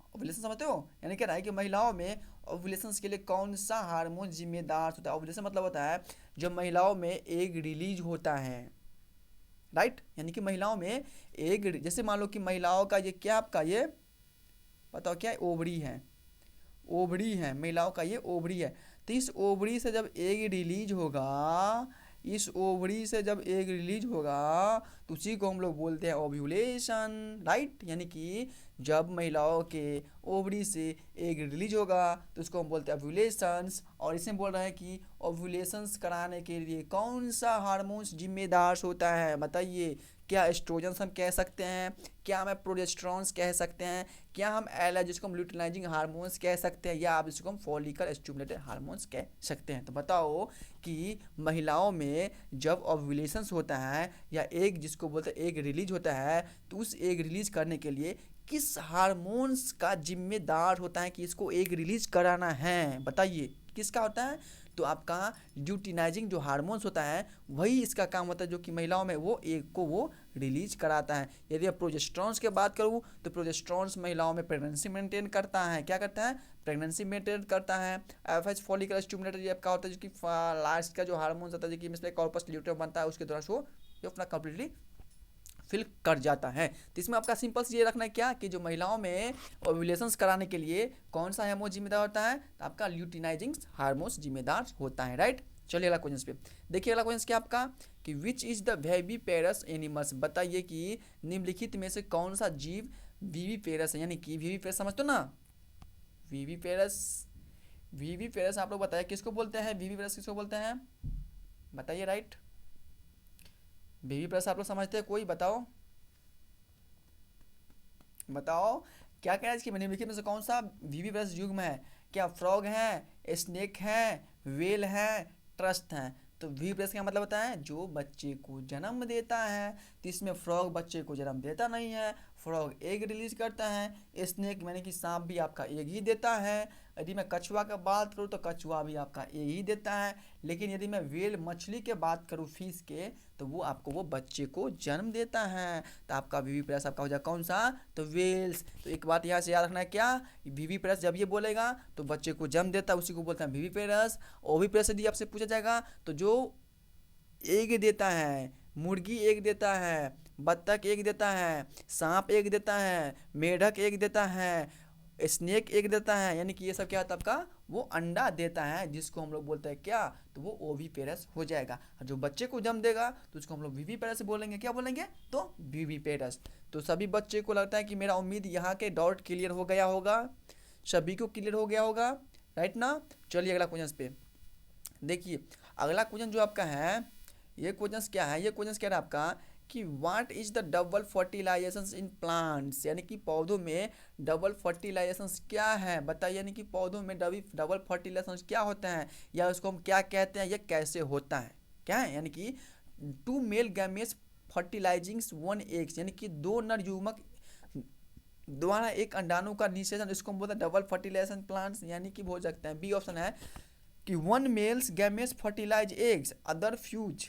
ओव्यूलेशन समझते हो। यानी क्या रहा है कि महिलाओं में ओव्यूलेशन के लिए कौन सा हार्मोन जिम्मेदार होता है। ओव्यूलेशन मतलब होता है जब महिलाओं में एग रिलीज होता है, राइट। यानी कि महिलाओं में एग, जैसे मान लो कि महिलाओं का ये क्या आपका ये बताओ क्या है, ओवरी है, ओवरी है महिलाओं का, ये ओवरी है। तो इस ओवरी से जब एग रिलीज होगा, इस ओवरी से जब एग रिलीज होगा तो उसी को हम लोग बोलते हैं ओव्यूलेशन, राइट। यानी कि जब महिलाओं के ओवरी से एग रिलीज होगा तो उसको हम बोलते हैं ओव्यूलेशंस। और इसमें बोल रहे हैं कि ओव्यूलेशंस कराने के लिए कौन सा हार्मोन्स जिम्मेदार होता है, बताइए। क्या एस्ट्रोजन्स हम कह सकते हैं, क्या हमें प्रोजेस्टेरॉन्स कह सकते हैं, क्या हम एल जिसको हम ल्यूटिनाइजिंग हार्मोन्स कह सकते हैं, या आप इसको हम फॉलिकल स्टिमुलेटेड हार्मोन्स कह सकते हैं। तो बताओ कि महिलाओं में जब ओव्यूलेशंस होता है या एग जिसको बोलते हैं एग रिलीज होता है, तो उस एग रिलीज करने के लिए किस हार्मोन्स का जिम्मेदार होता है कि इसको एग रिलीज कराना है, बताइए किसका होता है। तो आपका ल्यूटिनाइजिंग जो हार्मोन्स होता है वही इसका काम होता है, जो कि महिलाओं में वो एग को वो रिलीज कराता है। यदि आप प्रोजेस्टेरॉन्स की बात करूँ तो प्रोजेस्टेरॉन्स महिलाओं में प्रेगनेंसी मेंटेन करता है, क्या करता है, प्रेगनेंसी मेंटेन करता है। एफएच फॉलिकल स्टिमुलेटर ये आपका होता है, जो कि लास्ट का जो हार्मोन्स होता है, जो कि इसमें कॉर्पस ल्यूटियम बनता है, उसके द्वारा वो अपना कंप्लीटली फिल कर जाता है। तो इसमें आपका सिंपल ये रखना है क्या कि जो महिलाओं में ओव्यूलेशंस कराने के लिए कौन सा हार्मोन जिम्मेदार होता है, तो आपका ल्यूटिनाइजिंग हार्मोन जिम्मेदार होता है, राइट। चलिए अगला क्वेश्चन पे देखिए। अगला क्वेश्चन क्या आपका कि which is the viviparous animals, बताइए कि निम्नलिखित में से कौन सा जीव विविपेरस है, यानी कि विविपेरस समझते हो ना, विविपेरस। विविपेरस आप लोग बताइए किसको बोलते हैं, विविपेरस किसको बोलते हैं, बताइए राइट। विविपेरस आप लोग समझते हैं, कोई बताओ बताओ, क्या कह रहा है इसकी निम्नलिखित में से कौन सा विविपेरस युग्म है, क्या फ्रॉग है, स्नेक है, वेल है, ट्रस्ट है। तो विविपेरस का मतलब होता है जो बच्चे को जन्म देता है, तो इसमें फ्रॉग बच्चे को जन्म देता नहीं है, फ्रॉग एग रिलीज करता है, स्नेक यानी कि सांप भी आपका एग ही देता है, यदि मैं कछुआ का बात करूँ तो कछुआ भी आपका एग ही देता है, लेकिन यदि मैं वेल मछली के बात करूँ फिश के, तो वो आपको वो बच्चे को जन्म देता है। तो आपका विविपेरस आपका हो जाएगा कौन सा, तो वेल्स। तो एक बात यहाँ से याद रखना है क्या, विविपेरस जब ये बोलेगा तो बच्चे को जन्म देता है उसी को बोलते हैं विविपेरस। ओविपेरस यदि आपसे पूछा जाएगा तो जो एग देता है, मुर्गी एग देता है, बत्तख एग देता है, सांप एग देता है, मेढक एग देता है, स्नेक एग देता है, यानी कि ये सब क्या होता है आपका, वो अंडा देता है, जिसको हम लोग बोलते हैं क्या, तो वो ओविपेरस हो जाएगा। और जो बच्चे को जन्म देगा तो उसको हम लोग विविपेरस बोलेंगे, क्या बोलेंगे, तो विविपेरस। तो सभी बच्चे को लगता है कि मेरा उम्मीद यहाँ के डाउट क्लियर हो गया होगा, सभी को क्लियर हो गया होगा, राइट ना। चलिए अगला क्वेश्चन पे देखिए। अगला क्वेश्चन जो आपका है, ये क्वेश्चन क्या है, ये क्वेश्चन क्या है आपका कि what is the double fertilisations in plants, यानी कि पौधों में डबल फर्टिलाइजेशंस क्या है, बताइए। यानी कि पौधों में डबल फर्टिलाइजेशंस क्या होता है, या उसको हम क्या कहते हैं, ये कैसे होता है, क्या है, यानी कि two male gametes fertilizing one eggs, यानी कि दो नर युग्मक द्वारा एक अंडाणु का निषेचन, इसको हम बोलते हैं डबल फर्टिलाइजेशन प्लांट्स, यानी कि हो सकते हैं। बी ऑप्शन है कि one males gametes fertilize eggs other fuse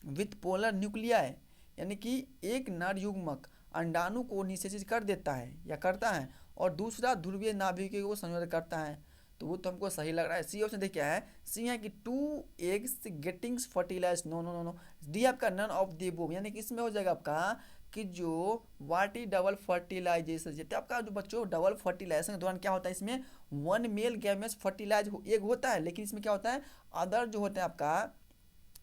with polar nuclei, यानी कि एक नर युग्मक अंडाणु को निषेचित कर देता है या करता है, और दूसरा ध्रुवीय नाभिक को संयोजन करता है। तो वो तो हमको सही लग रहा है। सी ऑप्शन देखिए क्या है, सी है कि two eggs gettings fertilise, no no no no. D आपका नन ऑफ द अबव, यानी कि इसमें हो जाएगा आपका कि जो वाट इज डबल फर्टिलाइजेशन, जैसे आपका जो बच्चों डबल फर्टिलाइजेशन के दौरान क्या होता है, इसमें वन मेल गैमेट्स फर्टिलाइज एक होता है, लेकिन इसमें क्या होता है, अदर जो होता है आपका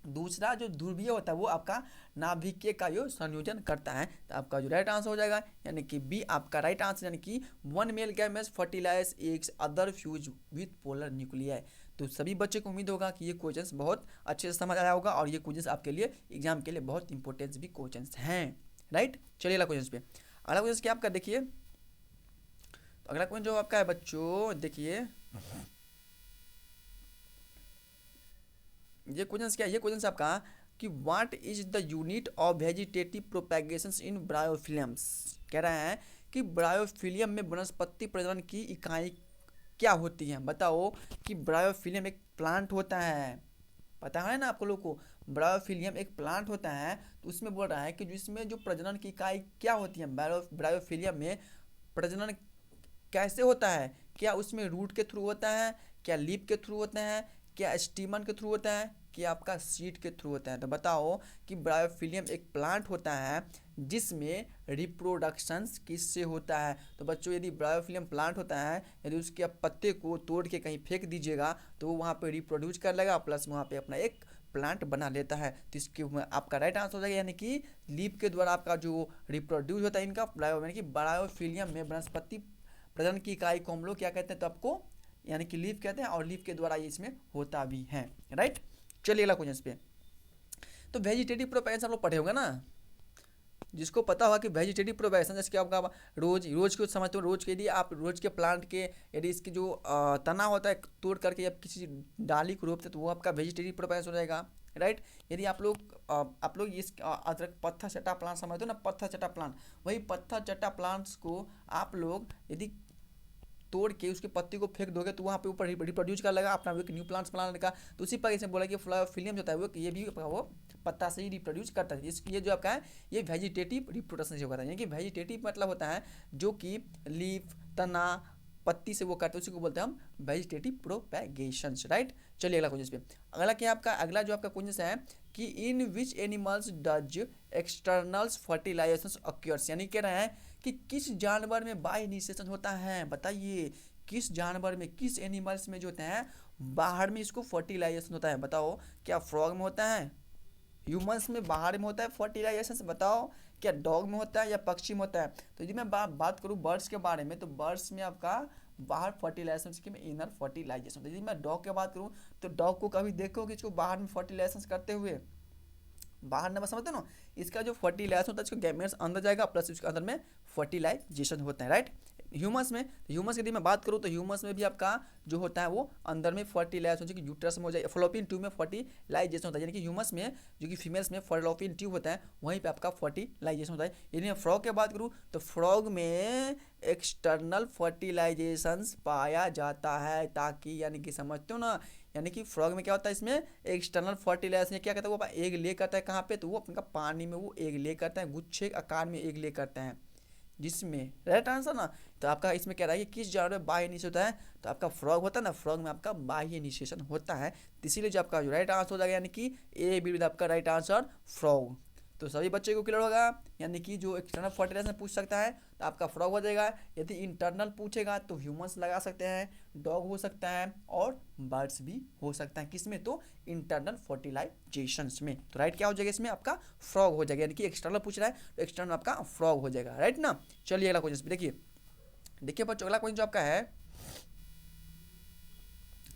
दूसरा जो ध्रुवीय होता है वो आपका नाभिकीय का जो संयोजन करता है। तो आपका जो राइट आंसर हो जाएगा, यानी कि बी आपका राइट आंसर, यानी कि one male gametes fertilize eggs other fuse with polar nuclei. तो सभी बच्चे को उम्मीद होगा कि ये क्वेश्चंस बहुत अच्छे से समझ आया होगा, और ये क्वेश्चंस आपके लिए एग्जाम के लिए बहुत इंपॉर्टेंट भी क्वेश्चंस हैं, राइट। चलिए अगला क्वेश्चन पे, अगला क्वेश्चन क्या आपका देखिए। तो अगला क्वेश्चन जो आपका है बच्चों देखिए, ये क्वेश्चन क्या है, ये क्वेश्चन आपका कि what is the unit of vegetative propagation in bryophyllums, कह रहा है कि ब्रायोफिलियम में वनस्पति प्रजनन की इकाई क्या होती है, बताओ। कि ब्रायोफिलियम एक प्लांट होता है, पता है ना आप लोग को, ब्रायोफिलियम एक प्लांट होता है, तो उसमें बोल रहा है कि जिसमें जो प्रजनन की इकाई क्या होती है, ब्रायोफिलियम में प्रजनन कैसे होता है, क्या उसमें रूट के थ्रू होता है, क्या लीफ के थ्रू होता है, क्या स्टीमन के थ्रू होता है, कि आपका सीड के थ्रू होता है। तो बताओ कि ब्रायोफिलियम एक प्लांट होता है जिसमें रिप्रोडक्शंस किससे होता है। तो बच्चों यदि ब्रायोफिलियम प्लांट होता है, यदि उसके आप पत्ते को तोड़ के कहीं फेंक दीजिएगा तो वो वहाँ पे रिप्रोड्यूस कर लेगा, प्लस वहाँ पे अपना एक प्लांट बना लेता है। तो इसके आपका राइट आंसर हो जाएगा, यानी कि लीफ के द्वारा आपका जो रिप्रोड्यूस होता है इनका यानी कि ब्रायोफिलियम में वनस्पति प्रजनन की इकाई को हम लोग क्या कहते हैं, तो आपको यानी कि लीफ कहते हैं, और लीफ के द्वारा ये इसमें होता भी है, राइट। चलिए अगला क्वेश्चन पे, तो वेजिटेटिव प्रोपेगेशन आप लोग पढ़े होगा ना, जिसको पता होगा कि वेजिटेटिव प्रोपेगेशन जैसे कि आपका रोज को समझते हो, रोज के यदि आप रोज के प्लांट के यदि इसकी जो तना होता है तोड़ करके आप किसी डाली को रोपते तो वो आपका वेजिटेटिव प्रोपेगेशन हो जाएगा, राइट। यदि आप लोग इस अदरक पत्थर चट्टा प्लांट समझते हो ना, पत्थर चट्टा प्लांट, वही पत्थर चट्टा प्लांट्स को आप लोग यदि तोड़ के उसके पत्ती को फेंक दोगे तो वहाँ पे ऊपर रिप्रोड्यूस कर लगा अपना एक न्यू प्लांट्स बनाने का। तो उसी पर इसे बोला कि फिलियम जो होता है वो ये भी वो पत्ता से ही रिप्रोड्यूस करता है। ये जो आपका है ये वेजिटेटिव रिप्रोडक्शन से होता है, यानी कि वेजिटेटिव मतलब होता है जो कि लीफ तना पत्ती से वो करते हैं, उसी को बोलते हैं हम वेजिटेटिव प्रोपेगेशन, राइट। चलिए अगला क्वेश्चन पे, अगला क्या आपका अगला जो आपका क्वेश्चन है कि in which animals does externals fertilisation occurs, यानी कह रहे हैं कि किस जानवर में बाह्य निषेचन होता है, बताइए किस जानवर में, किस एनिमल्स में जो होता है बाहर में इसको फर्टिलाइजेशन होता है। बताओ क्या फ्रॉग में होता है, ह्यूमंस में बाहर में होता है फर्टिलाइजेशन, बताओ क्या डॉग में होता है या पक्षी में होता है? तो यदि मैं बात करूँ बर्ड्स के बारे में, तो बर्ड्स में आपका बाहर फर्टिलाइजेशन स्कीम में इनर फर्टिलाइजेशन। यदि मैं डॉग की बात करूँ तो डॉग को कभी देखो कि इसको बाहर में फर्टिलाइजेशन करते हुए, बाहर ना, समझते हो ना, इसका जो फर्टिलाइजेशन होता है इसको गैमेट्स अंदर जाएगा प्लस इसके अंदर में फर्टिलाइजेशन होता है, राइट। ह्यूमस में, ह्यूमस की यदि मैं बात करूँ तो ह्यूमस में भी आपका जो होता है वो अंदर में फर्टिलाइजेशन कि यूट्रस में हो जाए, फ्लोपियन ट्यूब में फर्टिलाइजेशन होता है, यानी कि ह्यूमस में जो कि फीमेल्स में फ्लोपियन ट्यूब होता है वहीं पे आपका फर्टिलाइजेशन होता है। यदि मैं फ्रॉग की बात करूँ तो फ्रॉग में एक्सटर्नल फर्टिलाइजेशन पाया जाता है, ताकि यानी कि समझते हो ना, यानी कि फ्रॉग में क्या होता है, इसमें एक्सटर्नल फर्टिलाइजेशन क्या कहता है, वो एग ले करता है कहाँ पे, तो वो अपने पानी में वो एग ले करता है, गुच्छे आकार में एग ले करते हैं, जिसमें राइट आंसर ना। तो आपका इसमें क्या रहा है कि किस जानवर में बाह्य निषेचन होता है, तो आपका फ्रॉग होता है ना, फ्रॉग में आपका बाह्य निषेचन होता है, तो इसीलिए जो आपका जो राइट आंसर हो जाएगा यानी कि ए बी आपका राइट आंसर फ्रॉग। तो सभी बच्चे को क्लियर होगा, यानी कि जो एक्सटर्नल फर्टिलाइजेशन पूछ सकता है तो आपका फ्रॉग हो जाएगा, यदि इंटरनल पूछेगा तो ह्यूमंस लगा सकते हैं, डॉग हो सकता है और बर्ड्स भी हो सकता है, किसमें, तो इंटरनल फर्टिलाइजेशंस में। तो राइट क्या हो जाएगा इसमें आपका फ्रॉग हो जाएगा, यानी कि एक्सटर्नल पूछ रहा है तो एक्सटर्नल आपका फ्रॉग हो जाएगा, राइट ना। चलिए अगला क्वेश्चन देखिए, देखिए बच्चों अगला क्वेश्चन जो आपका है,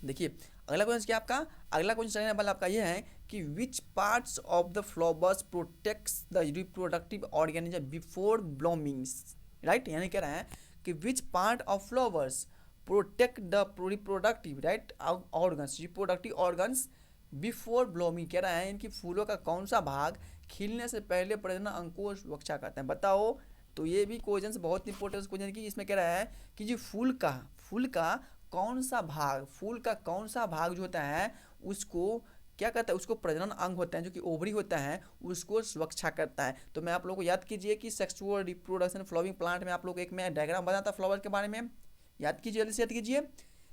देखिए अगला क्वेश्चन क्या आपका, अगला क्वेश्चन चलने वाला आपका ये है कि which parts of the flowers protects the reproductive organism before bloomings, right. यानी कह रहा है कि which part of flowers protect the reproductive right organs, reproductive organs before blooming, कह रहा है इनकी फूलों का कौन सा भाग खिलने से पहले प्रजनन अंकुर सुरक्षा करते हैं, बताओ। तो ये भी क्वेश्चन बहुत इंपॉर्टेंट क्वेश्चन की, इसमें कह रहा है कि जो फूल का कौन सा भाग, फूल का कौन सा भाग जो होता है उसको क्या कहता है, उसको प्रजनन अंग होता है जो कि ओवरी होता है, उसको सुरक्षा करता है। तो मैं आप लोगों को याद कीजिए कि सेक्सुअल रिप्रोडक्शन फ्लावरिंग प्लांट में आप लोग एक मैं डायग्राम बनाता फ्लावर के बारे में, याद कीजिए, जल्दी से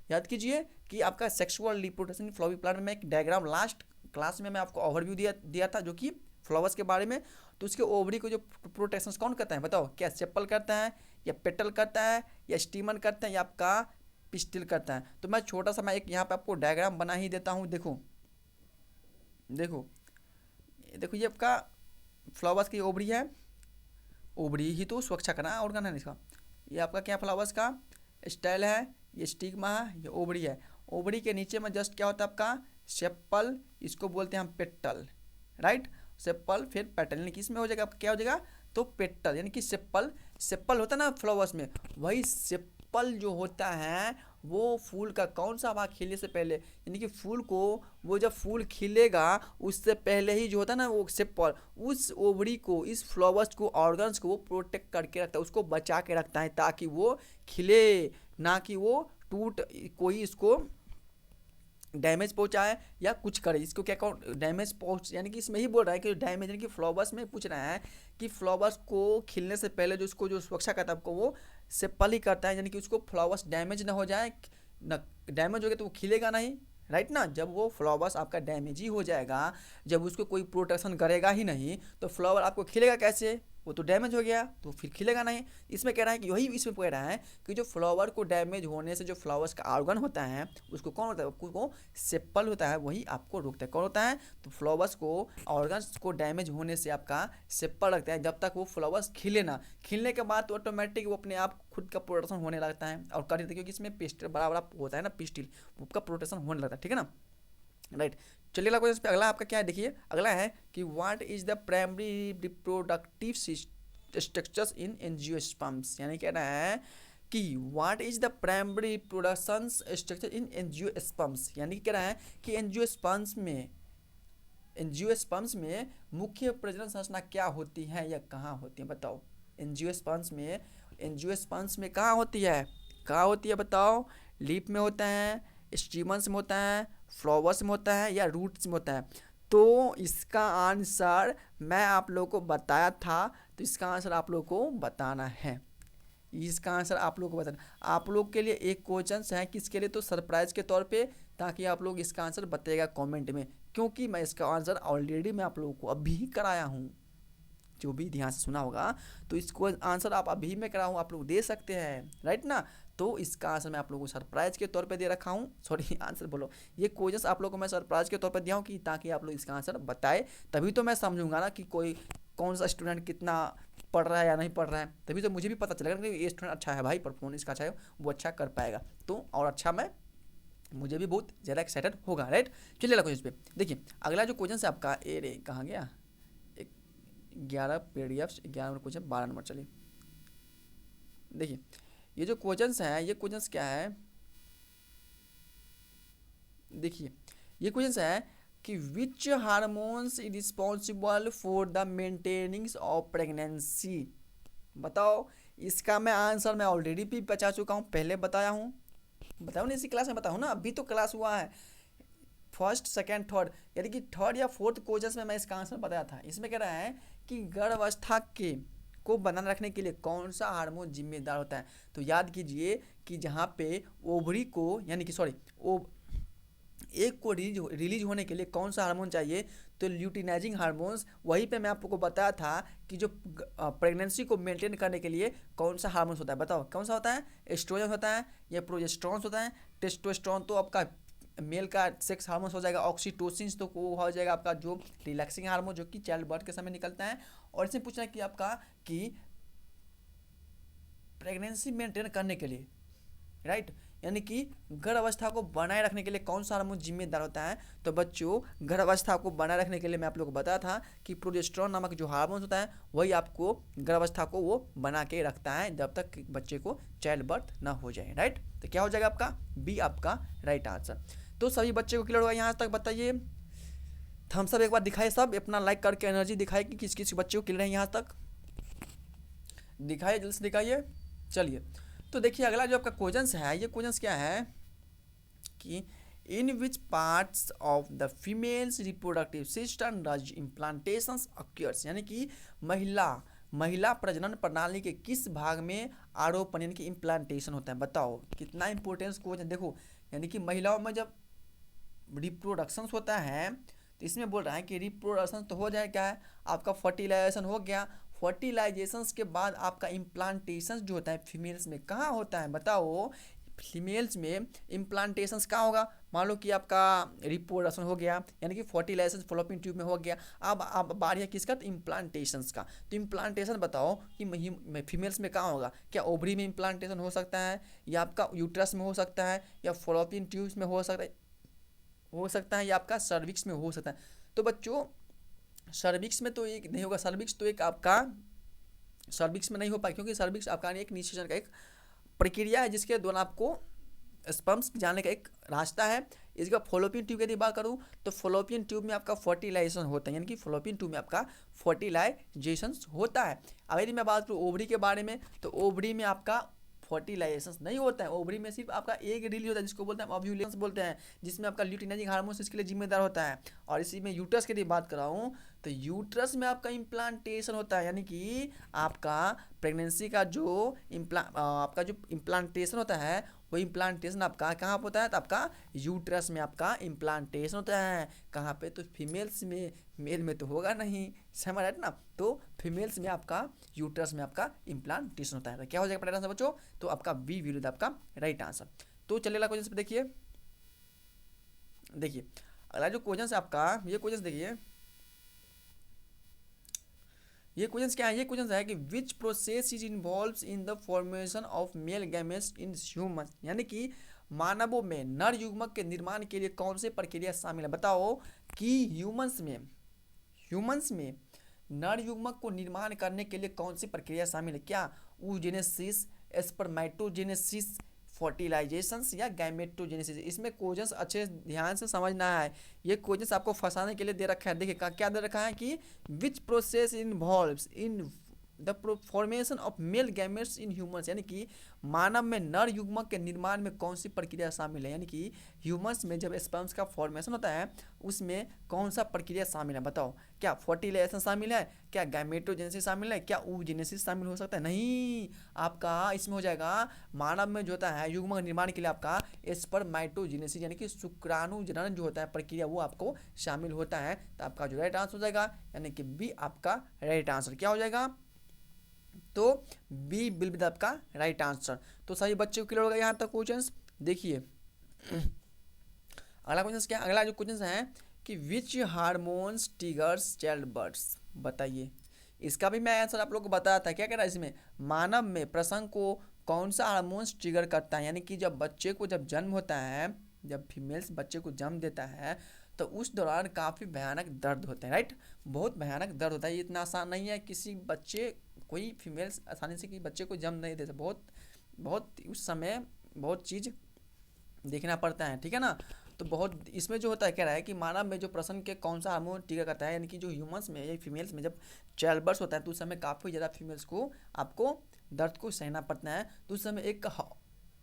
याद कीजिए कि आपका सेक्सुअल रिप्रोडक्शन फ्लावरिंग प्लांट में एक डायग्राम लास्ट क्लास में मैं आपको ओवरव्यू दिया था जो कि फ्लावर्स के बारे में। तो उसके ओवरी को जो प्रोटेक्शन कौन करता है बताओ, क्या सेपल करता है या पेटल करता है या स्टीमन करता है या आपका पिस्टिल करता है। तो मैं छोटा सा मैं एक यहाँ पे आपको डायग्राम बना ही देता हूँ, देखो ये आपका फ्लावर्स की ओवरी है, ओवरी ही तो सुरक्षा करना ऑर्गन है इसका। ये आपका क्या फ्लावर्स का स्टाइल है, ये स्टिग्मा है, ये ओवरी है। ओवरी के नीचे में जस्ट क्या होता है आपका सेपल, इसको बोलते हैं हम पेटल, राइट। सेपल फिर पेटल, यानी कि इसमें हो जाएगा क्या हो जाएगा, तो पेटल यानी कि सेपल होता है ना फ्लावर्स में, वही सेपल जो होता है वो फूल का कौन सा भाग खिलने से पहले, यानी कि फूल को वो जब फूल खिलेगा उससे पहले ही जो होता है ना वो सेपल उस ओवरी को, इस फ्लावर्स को, ऑर्गन्स को वो प्रोटेक्ट करके रखता है, उसको बचा के रखता है ताकि वो खिले, ना कि वो टूट कोई इसको डैमेज पहुंचाए या कुछ करे, इसको क्या कहो डैमेज पहुंच, यानी कि इसमें ही बोल रहा है कि डैमेज, यानी कि फ्लावर्स में पूछ रहा है कि फ्लावर्स को खिलने से पहले जो उसको जो सुरक्षा करता है आपको वो सेपल ही करता है, यानी कि उसको फ्लावर्स डैमेज ना हो जाए, न डैमेज हो गया तो वो खिलेगा नहीं, राइट ना। जब वो फ्लावर्स आपका डैमेज ही हो जाएगा, जब उसको कोई प्रोटेक्शन करेगा ही नहीं तो फ्लावर आपको खिलेगा कैसे, वो तो डैमेज हो गया तो फिर खिलेगा नहीं। इसमें कह रहा है कि यही इसमें कह रहा है कि जो फ्लावर को डैमेज होने से जो फ्लावर्स का ऑर्गन होता है उसको कौन होता है, उसको सेपल होता है, वही आपको रोकता है, कौन होता है, तो फ्लावर्स को ऑर्गन्स को डैमेज होने से आपका सेपल रखता है जब तक वो फ्लावर्स खिले ना, खिलने के बाद तो ऑटोमेटिक वो अपने आप खुद का प्रोटेक्शन होने लगता है और कर देता है, क्योंकि इसमें पिस्टिल बड़ा बड़ा होता है ना, पिस्टिल उसका प्रोटेक्शन होने लगता है, ठीक है ना, राइट। चलिए अगला क्वेश्चन पे, अगला आपका क्या है, देखिए अगला है कि what is the primary reproductive structures in angiosperms, यानी कह रहा है कि what is the primary production structure in angiosperms, यानी कह रहा है कि एंजियोस्पर्म्स में मुख्य प्रजनन संरचना क्या होती है या कहाँ होती है, बताओ। एंजियोस्पर्म्स में कहाँ होती है बताओ, लीफ में होता है, स्टीमन्स में होता है, फ्लावर्स में होता है या रूट्स में होता है। तो इसका आंसर मैं आप लोगों को बताया था, तो इसका आंसर आप लोगों को बताना है, इसका आंसर आप लोगों को बताना। आप लोग के लिए एक क्वेश्चन है किसके लिए, तो सरप्राइज के तौर पे, ताकि आप लोग इसका आंसर बताइएगा कमेंट में, क्योंकि मैं इसका आंसर ऑलरेडी मैं आप लोगों को अभी ही कराया हूँ, जो भी ध्यान से सुना होगा तो इसको आंसर आप अभी मैं करा हूँ, आप लोग दे सकते हैं, राइट ना। तो इसका आंसर मैं आप लोगों को सरप्राइज के तौर पे दे रखा हूँ, सॉरी आंसर बोलो, ये क्वेश्चन आप लोगों को मैं सरप्राइज के तौर पे दिया हूँ कि ताकि आप लोग इसका आंसर बताए, तभी तो मैं समझूंगा ना कि कोई कौन सा स्टूडेंट कितना पढ़ रहा है या नहीं पढ़ रहा है, तभी तो मुझे भी पता चलेगा कि ये स्टूडेंट अच्छा है भाई, परफॉर्मेंस का अच्छा है, वो अच्छा कर पाएगा तो और अच्छा मैं मुझे भी बहुत ज़्यादा एक्साइटेड होगा, राइट। चलिए अगला क्वेश्चन पे देखिए। अगला जो क्वेश्चन है आपका ए रे कहाँ गया, 11 पीडीएफ 11 नंबर क्वेश्चन 12 नंबर। चलिए देखिए ये जो क्वेश्चंस हैं, ये क्वेश्चंस क्या है, देखिए ये क्वेश्चंस है कि विच hormones is responsible for the maintaining of pregnancy. बताओ, इसका मैं आंसर मैं ऑलरेडी भी बता चुका हूँ, पहले बताया हूँ, बताओ ना, इसी क्लास में बताऊँ ना, अभी तो क्लास हुआ है फर्स्ट सेकेंड थर्ड, यानी कि थर्ड या फोर्थ क्वेश्चन में मैं इसका आंसर बताया था। इसमें कह रहा है कि गर्भावस्था के को बनाए रखने के लिए कौन सा हार्मोन जिम्मेदार होता है। तो याद कीजिए कि जहाँ पे ओवरी को यानी कि सॉरी एक को रिलीज होने के लिए कौन सा हार्मोन चाहिए, तो ल्यूटिनाइजिंग हार्मोन्स। वहीं पे मैं आपको बताया था कि जो प्रेगनेंसी को मेंटेन करने के लिए कौन सा हार्मोन्स होता है, बताओ कौन सा होता है, एस्ट्रोजन होता है या प्रोजेस्टेरोन होता है। टेस्टोस्टेरोन तो आपका मेल का सेक्स हार्मोन हो जाएगा, ऑक्सीटोसिन तो वो हो जाएगा आपका जो रिलैक्सिंग हार्मोन जो कि चाइल्ड बर्थ के समय निकलता है। और इसमें पूछना है कि आपका कि प्रेगनेंसी मेंटेन करने के लिए, राइट, यानी कि गर्भावस्था को बनाए रखने के लिए कौन सा हार्मोन जिम्मेदार होता है। तो बच्चों गर्भावस्था को बनाए रखने के लिए मैं आप लोगों को बताया था कि प्रोजेस्टेरोन नामक जो हार्मोन होता है वही आपको गर्भावस्था को वो बना के रखता है जब तक बच्चे को चाइल्ड बर्थ ना हो जाए, राइट। तो क्या हो जाएगा आपका बी आपका राइट आंसर। तो सभी बच्चे को क्लियर होगा यहाँ तक, बताइए थम्स अप एक बार दिखाए, सब अपना लाइक करके एनर्जी दिखाए कि किस किस बच्चे को क्लियर है यहाँ तक, दिखाइए जल्दी से दिखाइए। चलिए तो देखिए अगला जो आपका क्वेश्चन है, ये क्वेश्चन क्या है कि in which parts of the females reproductive system does implantations occurs, यानी कि महिला प्रजनन प्रणाली के किस भाग में आरोपण यानी कि इम्प्लांटेशन होता है। बताओ कितना इंपॉर्टेंस क्वेश्चन, देखो यानी कि महिलाओं में जब रिप्रोडक्शंस होता है तो इसमें बोल रहा है कि रिप्रोडक्शन तो हो जाए, क्या है आपका फर्टिलाइजेशन हो गया, फर्टिलाइजेशंस के बाद आपका इम्प्लांटेशन जो होता है फीमेल्स में कहाँ होता है, बताओ फीमेल्स में इम्प्लांटेशंस कहाँ होगा। मान लो कि आपका रिप्रोडक्शन हो गया यानी कि फर्टिलाइजेशन फ्लोपिंग ट्यूब में हो गया, अब बारी है किसका, तो इम्प्लांटेशंस का। तो इम्प्लांटेशन बताओ कि फीमेल्स में कहाँ होगा, क्या ओवरी में इम्प्लांटेशन हो सकता है या आपका यूट्रस में हो सकता है या फ्लोपिंग ट्यूब्स में हो सकता है या आपका सर्विक्स में हो सकता है। तो बच्चों सर्विक्स में तो एक नहीं होगा, सर्विक्स तो एक आपका सर्विक्स में नहीं हो पाए क्योंकि सर्विक्स आपका एक निषेचन का एक प्रक्रिया है जिसके द्वारा आपको स्पर्म्स जाने का एक रास्ता है। इसका फ्लोपियन ट्यूब की बात करूँ तो फ्लोपियन ट्यूब में आपका फर्टिलाइजेशन होता है, यानी कि फ्लोपियन ट्यूब में आपका फर्टिलाइजेशन होता है। अब यदि मैं बात करूँ ओवरी के बारे में तो ओवरी में आपका फर्टिलाइजेशन नहीं होता है, ओवरी में सिर्फ आपका एक रिलीज होता है जिसको बोलते हैं ओव्यूलेशन बोलते हैं, जिसमें आपका ल्यूटिनाइजिंग हार्मोन इसके लिए जिम्मेदार होता है। और इसी में यूट्रस की बात कर रहा हूँ तो यूट्रस में आपका इम्प्लांटेशन होता है, यानी कि आपका प्रेगनेंसी का जो आपका जो इम्प्लांटेशन होता है वो इम्प्लांटेशन आपका कहाँ पर होता है, तो आपका यूट्रस में आपका इम्प्लांटेशन होता है। कहाँ पे, तो फीमेल्स में, मेल में तो होगा नहीं, समझ रहे ना। तो फीमेल्स में आपका यूट्रस में आपका इम्प्लांटेशन होता है। तो क्या हो जाएगा आंसर बच्चों, तो आपका बी विल आपका राइट आंसर। तो चलेगा क्वेश्चन पे देखिए, देखिए अगला जो क्वेश्चन है आपका, ये क्वेश्चन देखिए, ये क्वेश्चन क्या है, ये क्वेश्चन है कि which process is involves in the formation of male gametes in human, यानी कि मानवों में नर युग्मक के निर्माण के लिए कौन सी प्रक्रिया शामिल है। बताओ कि ह्यूमंस में नर युग्मक को निर्माण करने के लिए कौन सी प्रक्रिया शामिल है, क्या oogenesis, स्पर्मेटोजेनेसिस, फर्टिलाइजेशंस या गैमेटोजेनेसिस। इसमें क्वेश्चंस अच्छे ध्यान से समझना है, ये क्वेश्चंस आपको फंसाने के लिए दे रखा है। देखिए क्या दे रखा है कि which process involves in the formation of male gametes in humans, यानी कि मानव में नर युग्मक के निर्माण में कौन सी प्रक्रिया शामिल है, यानी कि ह्यूमंस में जब स्पर्म्स का फॉर्मेशन होता है उसमें कौन सा प्रक्रिया शामिल है। बताओ क्या फर्टिलाइजेशन शामिल है, क्या गैमेटोजेनेसिस शामिल है, क्या oogenesis शामिल हो सकता है, नहीं। आपका इसमें हो जाएगा मानव में जो होता है युग्मक निर्माण के लिए आपका स्पर्मेटोजेनेसिस यानी कि शुक्राणु जनन जो होता है प्रक्रिया वो आपको शामिल होता है। तो आपका जो राइट आंसर हो जाएगा यानी कि बी आपका राइट आंसर क्या हो जाएगा, तो बी विल बी आपका राइट आंसर। तो सभी बच्चों को क्लियर होगा यहाँ तक क्वेश्चंस। देखिए अगला क्वेश्चन क्या, अगला जो क्वेश्चन है कि विच हार्मोन्स ट्रिगर्स चाइल्ड बर्थ, बताइए इसका भी मैं आंसर आप लोग को बताया था। क्या कह रहा है इसमें, मानव में प्रसंग को कौन सा हार्मोन्स ट्रिगर करता है, यानी कि जब बच्चे को जब जन्म होता है, जब फीमेल्स बच्चे को जन्म देता है तो उस दौरान काफ़ी भयानक दर्द होते हैं, राइट। बहुत भयानक दर्द होता है, ये इतना आसान नहीं है किसी बच्चे, कोई फीमेल्स आसानी से किसी बच्चे को जन्म नहीं देते, बहुत बहुत उस समय बहुत चीज़ देखना पड़ता है, ठीक है ना। तो बहुत इसमें जो होता है, कह रहा है कि मानव में जो प्रसन्न के कौन सा हार्मोन ट्रिगर करता है, यानी कि जो ह्यूमंस में या फीमेल्स में जब चाइल्ड बर्थ होता है तो उस समय काफ़ी ज़्यादा फीमेल्स को आपको दर्द को सहना पड़ता है। तो उस समय एक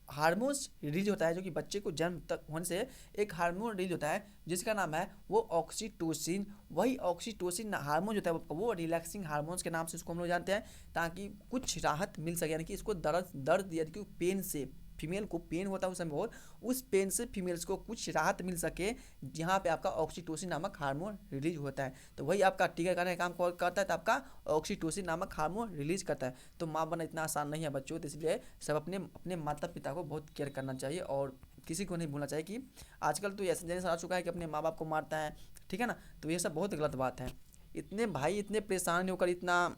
हार्मोन्स रिलीज होता है, जो कि बच्चे को जन्म तक होने से एक हार्मोन रिलीज होता है जिसका नाम है वो ऑक्सीटोसिन। वही ऑक्सीटोसिन हार्मोन जो होता है वो रिलैक्सिंग हार्मोन्स के नाम से इसको हम लोग जानते हैं, ताकि कुछ राहत मिल सके, यानी कि इसको दर्द यानी कि पेन से, फीमेल को पेन होता है उस समय बहुत, उस पेन से फीमेल्स को कुछ राहत मिल सके, जहाँ पे आपका ऑक्सीटोसिन नामक हार्मोन रिलीज होता है। तो वही आपका टीका करने का काम करता है, तो आपका ऑक्सीटोसिन नामक हार्मोन रिलीज करता है। तो माँ बनना इतना आसान नहीं है बच्चों, तो इसलिए सब अपने अपने माता पिता को बहुत केयर करना चाहिए और किसी को नहीं भूलना चाहिए कि आजकल तो ऐसा जनरेशन आ चुका है कि अपने माँ बाप को मारता है, ठीक है ना। तो ये सब बहुत गलत बात है। इतने भाई इतने परेशान होकर इतना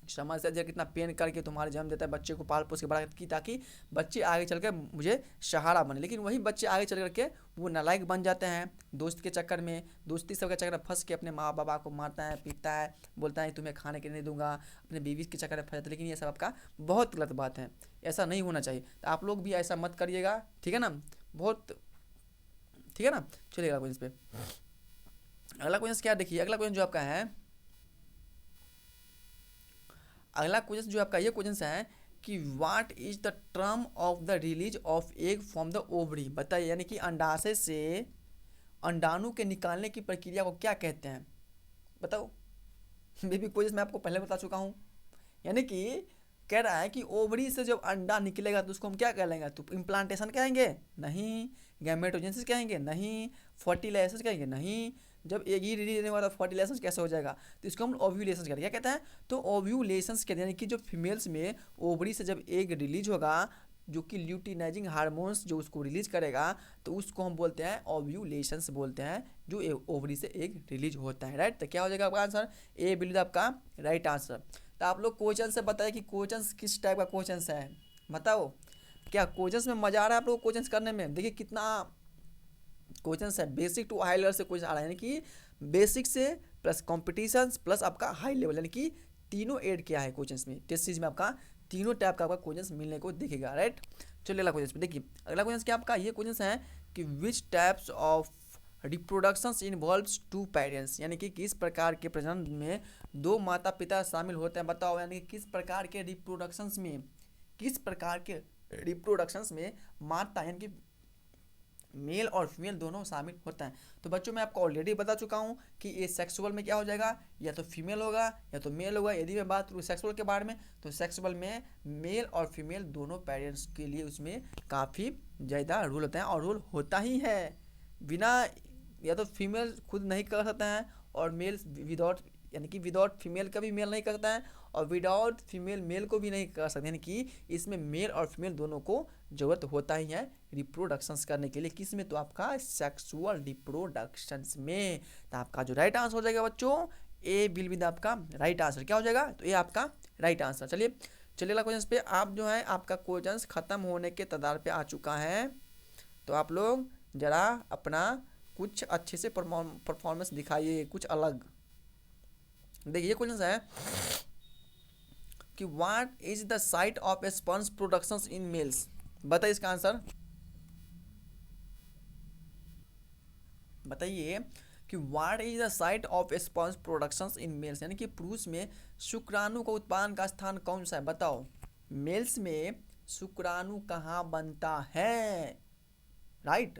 समस्या जो कितना पेन करके तुम्हारे जन्म देता है, बच्चे को पाल पोस के बड़ा की, ताकि बच्चे आगे चल कर मुझे सहारा बने। लेकिन वही बच्चे आगे चल करके वो नालायक बन जाते हैं, दोस्त के चक्कर में, दोस्ती सब के चक्कर में फंस के अपने माँ बाबा को मारता है, पीटता है, बोलता है तुम्हें खाने के नहीं दूंगा, अपने बीवी के चक्कर में फंस जाता है। लेकिन ये सब आपका बहुत गलत बात है, ऐसा नहीं होना चाहिए। तो आप लोग भी ऐसा मत करिएगा, ठीक है ना, बहुत ठीक है ना। चलिए अगला क्वेश्चन पे, अगला क्वेश्चन क्या देखिए, अगला क्वेश्चन जो आपका है, अगला क्वेश्चन जो आपका ये क्वेश्चन है कि what is the term of the release of egg from the ovary. बताइए, यानी कि अंडाशय से अंडाणु के निकालने की प्रक्रिया को क्या कहते हैं, बताओ। बेबी क्वेश्चन मैं आपको पहले बता चुका हूँ। यानी कि कह रहा है कि ओवरी से जब अंडा निकलेगा तो उसको हम क्या कहेंगे, तो इम्प्लांटेशन कहेंगे नहीं, गैमेटोजेनेसिस कहेंगे नहीं, फर्टिलाइजेशन कहेंगे नहीं। जब एक ही रिलीज नहीं हुआ तो फर्टिलाइजेशन कैसे हो जाएगा, तो इसको हम ओव्यूलेशन करेंगे। क्या कहते हैं, तो ओव्यूलेशन कहते हैं, यानी कि जो फीमेल्स में ओवरी से जब एग रिलीज होगा, जो कि ल्यूटिनाइजिंग हार्मोन्स जो उसको रिलीज करेगा, तो उसको हम बोलते हैं ओव्यूलेशंस बोलते हैं, जो ओवरी से एग रिलीज होता है, राइट। तो क्या हो जाएगा आपका आंसर, ए बिल्कुल आपका राइट आंसर। तो आप लोग क्वेश्चन से बताइए कि क्वेश्चन किस टाइप का क्वेश्चन है, बताओ। क्या क्वेश्चन में मजा आ रहा है आप लोग क्वेश्चन करने में, देखिए कितना क्वेश्चन है, बेसिक टू हाई लेवल से क्वेश्चन आ रहा है, यानी कि बेसिक से प्लस कॉम्पिटिशन प्लस आपका हाई लेवल, यानी कि तीनों ऐड किया है क्वेश्चन में। टेस्ट सीरीज में आपका तीनों टाइप का आपका क्वेश्चन मिलने को दिखेगा, राइट। चलिए अगला क्वेश्चन पे देखिए, अगला क्वेश्चन क्या आपका ये क्वेश्चन है कि which types of reproductions involves two parents, यानी कि किस प्रकार के प्रजनन में दो माता पिता शामिल होते हैं, बताओ। यानी कि किस प्रकार के रिप्रोडक्शंस में, किस प्रकार के रिप्रोडक्शंस में माता यानी कि मेल और फीमेल दोनों शामिल होता है। तो बच्चों मैं आपको ऑलरेडी बता चुका हूँ कि ये सेक्सुअल में क्या हो जाएगा, या तो फीमेल होगा या तो मेल होगा। यदि मैं बात करूँ सेक्सुअल के बारे में, तो सेक्सुअल में मेल और फीमेल दोनों पेरेंट्स के लिए उसमें काफ़ी ज़्यादा रूल होता है, और रूल होता ही है। बिना, या तो फीमेल खुद नहीं कर सकते हैं, और मेल विदाउट, यानी कि विदाउट फीमेल का भी मेल नहीं करता है, और विदाउट फीमेल मेल को भी नहीं कर सकते, यानी कि इसमें मेल और फीमेल दोनों को ज़रूरत होता ही है रिप्रोडक्शंस करने के लिए। किस में, तो आपका सेक्सुअल रिप्रोडक्शंस में। तो आपका जो राइट आंसर हो जाएगा बच्चों, ए बिल विद आपका राइट आंसर क्या हो जाएगा, तो ये आपका राइट आंसर। चलिए चलिए क्वेश्चन पे, आप जो है आपका क्वेश्चन खत्म होने के कगार पे आ चुका है, तो आप लोग ज़रा अपना कुछ अच्छे से परफॉर्मेंस दिखाइए, कुछ अलग। देखिए क्वेश्चन है कि what is the site of sperms productions in males. बताइए इसका आंसर, बताइए कि what is the site of sperms productions in males, यानी कि पुरुष में शुक्राणु का उत्पादन का स्थान कौन सा है, बताओ। मेल्स में शुक्राणु कहाँ बनता है, राइट।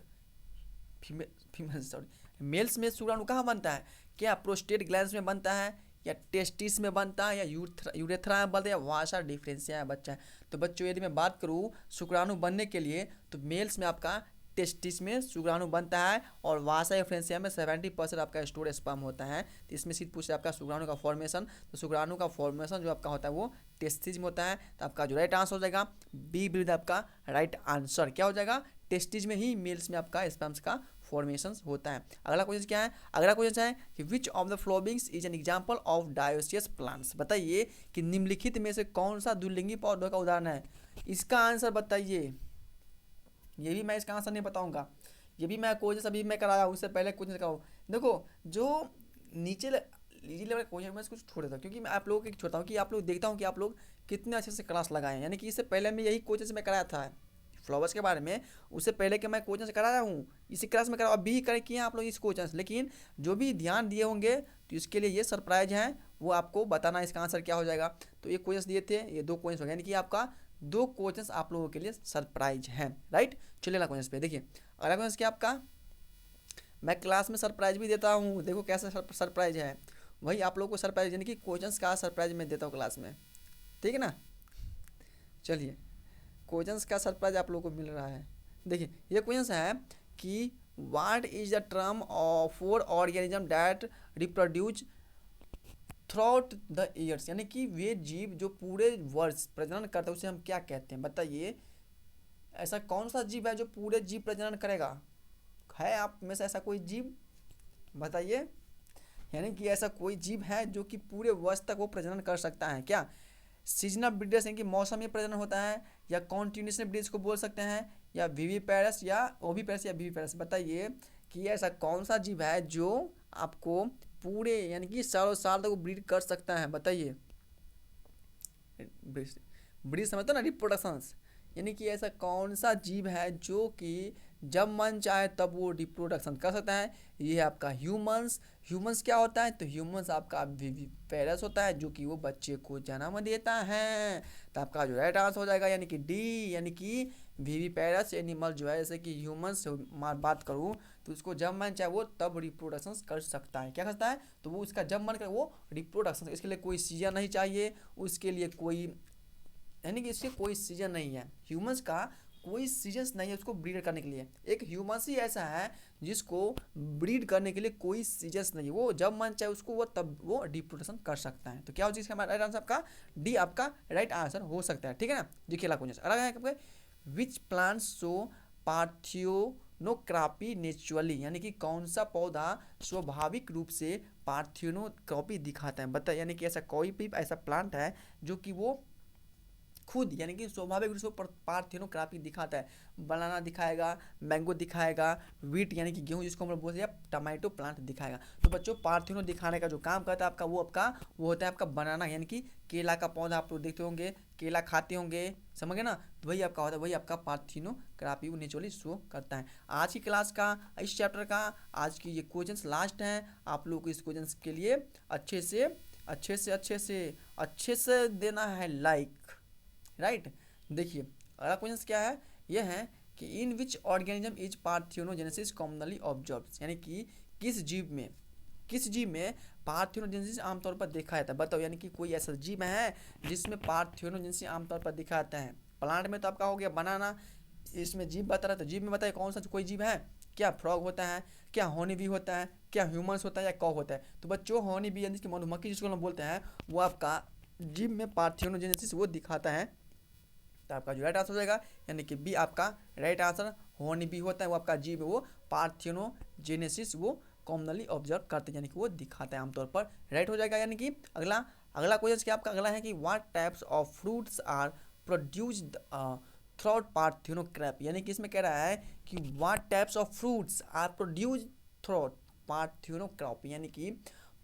फीमेल सॉरी, मेल्स में शुक्राणु कहाँ बनता है, क्या प्रोस्टेट ग्लैंड्स में बनता है, या टेस्टिस में बनता है, या यूरेथ्रा में बनता है, या वासा डिफरेंशिया है बच्चा। तो बच्चों यदि मैं बात करूँ शुक्राणु बनने के लिए, तो मेल्स में आपका टेस्टिस में शुक्राणु बनता है, और वासा डिफरेंशिया में 70% आपका स्टोर स्पर्म होता है। तो इसमें सीध पूछे आपका शुक्राणु का फॉर्मेशन, तो शुक्राणु का फॉर्मेशन जो आपका होता है वो टेस्टिस में होता है। तो आपका जो राइट आंसर हो जाएगा बी बिल्कुल आपका राइट आंसर क्या हो जाएगा, टेस्टिस में ही मेल्स में आपका स्पर्म्स का फॉर्मेशंस होता है। अगला क्वेश्चन क्या है, अगला क्वेश्चन है कि which of the followings is an example of dioecious plants. बताइए कि निम्नलिखित में से कौन सा द्विलिंगी पौधों का उदाहरण है। इसका आंसर बताइए। ये भी मैं इसका आंसर नहीं बताऊंगा, ये भी मैं क्वेश्चन अभी मैं कराया हूँ, उससे पहले क्वेश्चन कराऊँ। देखो जो नीचे लेवल क्वेश्चन मैं इसको छोड़ देता हूँ, क्योंकि मैं आप लोगों को छोड़ता हूँ कि आप लोग देखता हूँ कि आप लोग कितने अच्छे से क्लास लगाए हैं। यानी कि इससे पहले मैं यही क्वेश्चन मैं कराया था फ्लावर्स के बारे में, उससे पहले के मैं क्वेश्चन कराया हूँ इसी क्लास में करा, अभी ही करे किए हैं आप लोग इस क्वेश्चन। लेकिन जो भी ध्यान दिए होंगे तो इसके लिए ये सरप्राइज है, वो आपको बताना इसका आंसर क्या हो जाएगा। तो ये क्वेश्चन दिए थे, ये 2 क्वेश्चन हो गए, यानी कि आपका 2 क्वेश्चन आप लोगों के लिए सरप्राइज हैं, राइट। चलिए ना क्वेश्चन पे देखिए, अगला क्वेश्चन क्या आपका, मैं क्लास में सरप्राइज भी देता हूँ, देखो कैसा सरप्राइज है, वही आप लोगों को सरप्राइज, यानी कि क्वेश्चंस का सरप्राइज मैं देता हूँ क्लास में, ठीक है ना। चलिए क्वेश्चंस का सरप्राइज आप लोगों को मिल रहा है। देखिए ये क्वेश्चन है कि what is the term for organism that reproduce throughout the years, यानी कि वे जीव जो पूरे वर्ष प्रजनन करते हैं उसे हम क्या कहते हैं। बताइए ऐसा कौन सा जीव है जो पूरे जीव प्रजनन करेगा, है आप में से ऐसा कोई जीव, बताइए। यानी कि ऐसा कोई जीव है जो कि पूरे वर्ष तक वो प्रजनन कर सकता है क्या। सीजनल ब्रीडर्स यानी कि मौसमी प्रजनन होता है, या कॉन्टिन्यूशन ब्रीडर्स को बोल सकते हैं, या विविपेरस या ओविपेरस या विविपेरस। बताइए कि ऐसा कौन सा जीव है जो आपको पूरे यानी कि सालों साल तक वो ब्रीड कर सकता है। बताइए ब्रीड समझते हो ना, रिप्रोडक्शंस, यानी कि ऐसा कौन सा जीव है जो कि जब मन चाहे तब वो रिप्रोडक्शन कर सकता है। ये है आपका ह्यूमंस। ह्यूमंस क्या होता है, तो ह्यूमंस आपका विविपेरस होता है जो कि वो बच्चे को जन्म देता है। तो आपका जो राइट आंसर हो जाएगा यानी कि डी, यानी कि विविपेरस एनिमल जो है, जैसे कि ह्यूमंस बात करूँ तो उसको जब मन चाहे वो तब रिप्रोडक्शन कर सकता है। क्या करता है, तो वो उसका जब मन करे वो रिप्रोडक्शन, इसके लिए कोई सीजन नहीं चाहिए, उसके लिए कोई यानी कि इसके कोई सीजन नहीं है। ह्यूमंस का कोई सीजन्स नहीं है उसको ब्रीड करने के लिए। एक ह्यूमंस ही ऐसा है जिसको ब्रीड करने के लिए कोई सीजन्स नहीं है, वो जब मन चाहे उसको वो तब वो रिप्रोडक्शन कर सकता है। तो क्या हो चीज़ का राइट आंसर आपका डी आपका राइट आंसर हो सकता है, ठीक है ना। देखिए अगला क्वेश्चन अलग है आपके, विच प्लांट्स शो पार्थियोनोक्रापी नेचुरली, यानी कि कौन सा पौधा स्वाभाविक रूप से पार्थियोनोक्रापी दिखाता है। बताइए यानी कि ऐसा कोई भी ऐसा प्लांट है जो कि वो खुद यानी कि स्वाभाविक रूप से पार्थियोनोक्रापी दिखाता है। बनाना दिखाएगा, मैंगो दिखाएगा, वीट यानी कि गेहूं जिसको हम लोग बोलते हैं, टमाटो प्लांट दिखाएगा। तो बच्चों पार्थियोनो दिखाने का जो काम करता है आपका वो होता है आपका बनाना, यानी कि केला का पौधा आप लोग देखते होंगे, केला खाते होंगे, समझ गए ना। तो वही आपका होता है, वही आपका पार्थियोनोक्रापी वो नेचुरली शो करता है। आज की क्लास का इस चैप्टर का आज की ये क्वेश्चंस लास्ट हैं। आप लोग को इस क्वेश्चंस के लिए अच्छे से देना है लाइक, राइट। देखिए अगला क्वेश्चन क्या है, यह है कि in which organism is parthenogenesis commonly observed, यानी कि किस जीव में पार्थियोनोजेनेसिस आमतौर पर देखा जाता है। बताओ यानी कि कोई ऐसा जीव है जिसमें पार्थियोनोजेनेसिस आमतौर पर देखा जाता है। प्लांट में तो आपका हो गया बनाना, इसमें जीव बता रहा था, जीव में बताइए कौन सा कोई जीव है, क्या फ्रॉग होता है, क्या हॉनी बी होता है, क्या ह्यूमंस होता है, या कॉ होता है। तो बच्चों हॉनी बी यानी कि मधुमक्खी जिसको हम बोलते हैं वो आपका जीव में पार्थियोनोजेनेसिस वो दिखाता है। तो आपका जो राइट आंसर हो जाएगा यानी कि बी आपका राइट आंसर, हॉर्नी बी होता है वो आपका जीव वो पार्थियोनोजेनेसिस वो कॉमनली ऑब्जर्व करते हैं, यानी कि वो दिखाता है आमतौर पर, राइट हो जाएगा। यानी कि अगला क्वेश्चन क्या आपका अगला है कि what types of fruits are produced throughout parthenocarpy, यानी कि इसमें कह रहा है कि what types of fruits are produced throughout parthenocarpy, यानी कि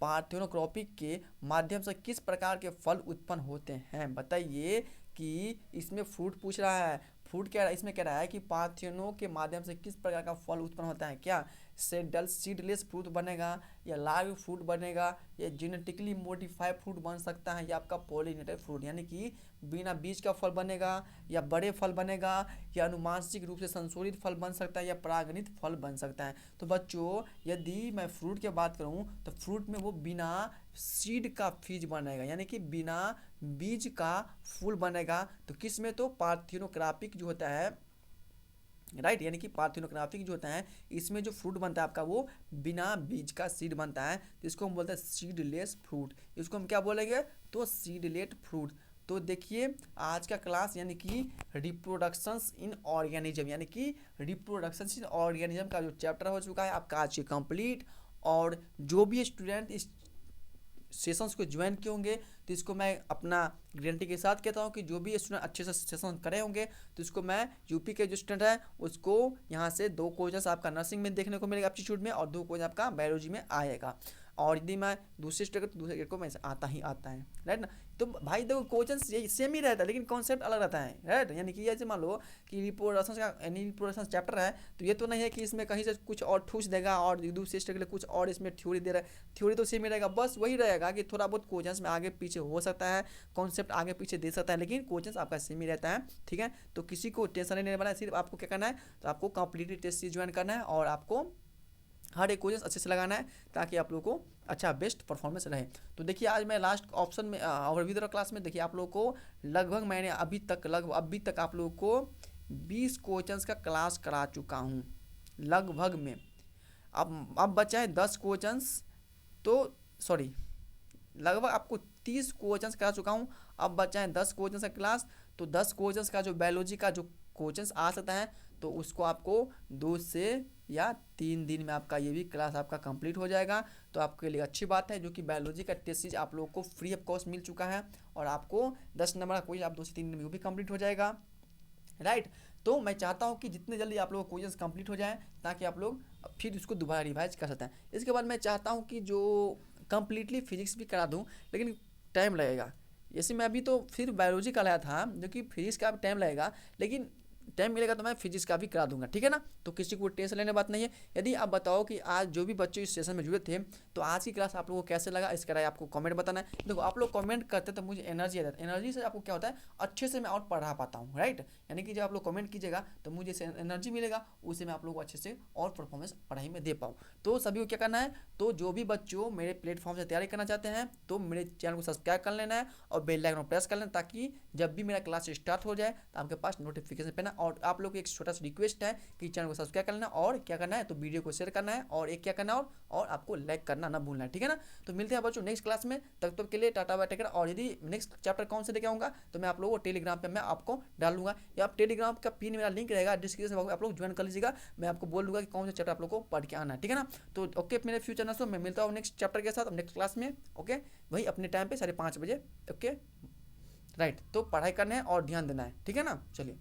पार्थियोनोक्रापी के माध्यम से किस प्रकार के फल उत्पन्न होते हैं। बताइए कि इसमें फ्रूट पूछ रहा है, फ्रूट क्या इसमें कह रहा है कि पार्थियोनों के माध्यम से किस प्रकार का फल उत्पन्न होता है। क्या सीडलेस फ्रूट बनेगा, या लाइव फ्रूट बनेगा, या जेनेटिकली मॉडिफाइड फ्रूट बन सकता है, या आपका पॉलिनेटेड फ्रूट यानी कि बिना बीज का फल बनेगा, या बड़े फल बनेगा, या अनुवांशिक रूप से संशोधित फल बन सकता है, या परागणित फल बन सकता है। तो बच्चों यदि मैं फ्रूट की बात करूँ तो फ्रूट में वो बिना सीड का फीज बनेगा, यानी कि बिना बीज का फूल बनेगा। तो किस में, तो पार्थियोनोक्रापिक जो होता है, राइट, यानी कि पार्थियोनोग्राफिक जो होता है इसमें जो फ्रूट बनता है आपका वो बिना बीज का सीड बनता है, तो इसको हम बोलते हैं सीडलेस फ्रूट। इसको हम क्या बोलेंगे, तो सीडलेस फ्रूट। तो देखिए आज का क्लास यानी कि रिप्रोडक्शंस इन ऑर्गेनिज्म यानी कि रिप्रोडक्शंस इन ऑर्गेनिज्म का जो चैप्टर हो चुका है आपका आज कंप्लीट। और जो भी स्टूडेंट इस सेशंस को ज्वाइन किए होंगे तो इसको मैं अपना गारंटी के साथ कहता हूँ कि जो भी स्टूडेंट अच्छे से सेशन करे होंगे तो इसको मैं यूपी के जो स्टूडेंट है उसको यहाँ से 2 क्वेश्चन आपका नर्सिंग में देखने को मिलेगा एप्टीट्यूड में और 2 क्वेश्चन आपका बायोलॉजी में आएगा। और यदि मैं दूसरे स्टेट तो दूसरे स्टेट को मैं आता ही आता है, राइट ना। तो भाई देखो क्वेश्चन यही सेम ही रहता है लेकिन कॉन्सेप्ट अलग रहता है, राइट। यानी कि ऐसे मान लो कि रिप्रोडक्शन का यानी रिप्रोडक्शन चैप्टर है तो ये तो नहीं है कि इसमें कहीं से कुछ और ठूस देगा और दूसरे स्टेट के लिए कुछ और इसमें थ्योरी दे रहा है। थ्योरी तो सेम ही रहेगा, बस वही रहेगा कि थोड़ा बहुत क्वेश्चन में आगे पीछे हो सकता है, कॉन्सेप्ट आगे पीछे दे सकता है, लेकिन क्वेश्चन आपका सेम ही रहता है, ठीक है। तो किसी को टेंशन नहीं लेना है, सिर्फ आपको क्या करना है तो आपको कंप्लीटली टेस्ट सीरीज ज्वाइन करना है और आपको हर एक क्वेश्चन अच्छे से लगाना है ताकि आप लोगों को अच्छा बेस्ट परफॉर्मेंस रहे। तो देखिए आज मैं लास्ट ऑप्शन में ओवरव्यू दे क्लास में देखिए आप लोगों को लगभग मैंने अभी तक आप लोगों को 20 क्वेश्चंस का क्लास करा चुका हूँ लगभग में। अब बचा है 10 क्वेश्चंस, तो सॉरी लगभग आपको 30 क्वेश्चंस करा चुका हूँ। अब बचा है 10 क्वेश्चंस का क्लास। तो 10 क्वेश्चंस का जो बायोलॉजी का जो क्वेश्चंस आ सकता है तो उसको आपको 2 से या 3 दिन में आपका ये भी क्लास आपका कंप्लीट हो जाएगा। तो आपके लिए अच्छी बात है जो कि बायोलॉजी का टेस्ट सीरीज आप लोगों को फ्री ऑफ कॉस्ट मिल चुका है और आपको 10 नंबर का क्वेश्चन आप 2 से 3 दिन में वो भी कंप्लीट हो जाएगा, राइट। तो मैं चाहता हूँ कि जितने जल्दी आप लोगों को क्वेश्चंस कंप्लीट हो जाएं ताकि आप लोग फिर इसको दोबारा रिवाइज कर सकते हैं। इसके बाद मैं चाहता हूँ कि जो कंप्लीटली फिजिक्स भी करा दूँ लेकिन टाइम लगेगा। जैसे मैं अभी तो फिर बायोलॉजी का लाया था जो कि फिजिक्स का टाइम लगेगा, लेकिन टाइम मिलेगा तो मैं फिजिक्स का भी करा दूंगा, ठीक है ना। तो किसी को टेंशन लेने बात नहीं है। यदि आप बताओ कि आज जो भी बच्चे इस सेशन में जुड़े थे तो आज की क्लास आप लोगों को कैसे लगा इसका राय आपको कमेंट बताना है। देखो आप लोग कमेंट करते तो मुझे एनर्जी आ जाती है, एनर्जी से आपको क्या होता है अच्छे से मैं और पढ़ा पाता हूँ, राइट। यानी कि जब आप लोग कमेंट कीजिएगा तो मुझे एनर्जी मिलेगा, उससे मैं आप लोग को अच्छे से और परफॉर्मेंस पढ़ाई में दे पाऊँ। तो सभी को क्या करना है, तो जो भी बच्चों मेरे प्लेटफॉर्म से तैयारी करना चाहते हैं तो मेरे चैनल को सब्सक्राइब कर लेना है और बेल आइकन प्रेस कर लेना ताकि जब भी मेरा क्लास स्टार्ट हो जाए तो आपके पास नोटिफिकेशन पेना। और आप लोग एक छोटा सा रिक्वेस्ट है कि चैनल को सब्सक्राइब करना और क्या करना है तो वीडियो को शेयर करना है और एक क्या करना है और आपको लाइक करना ना भूलना है, ठीक है ना। तो मिलते हैं बच्चों नेक्स्ट क्लास में, तब तक के लिए टाटा बाय टेक केयर। और यदि नेक्स्ट चैप्टर कौन से लेके आऊँगा तो मैं आप लोगों को टेलीग्राम पे मैं आपको डाल दूंगा या आप टेलीग्राम का पिन मेरा लिंक रहेगा डिस्क्रिप्शन में, आप लोग ज्वाइन कर लीजिएगा। मैं आपको बोल दूंगा कि कौन सा चैप्टर आप लोग को पढ़ के आना है, ठीक है ना। तो ओके मेरे फ्यूचर नर्सों मैं मिलता हूँ नेक्स्ट चैप्टर के साथ नेक्स्ट क्लास में, ओके वही अपने टाइम पे 5:30 बजे, ओके राइट। तो पढ़ाई करना है और ध्यान देना है, ठीक है ना। चलिए।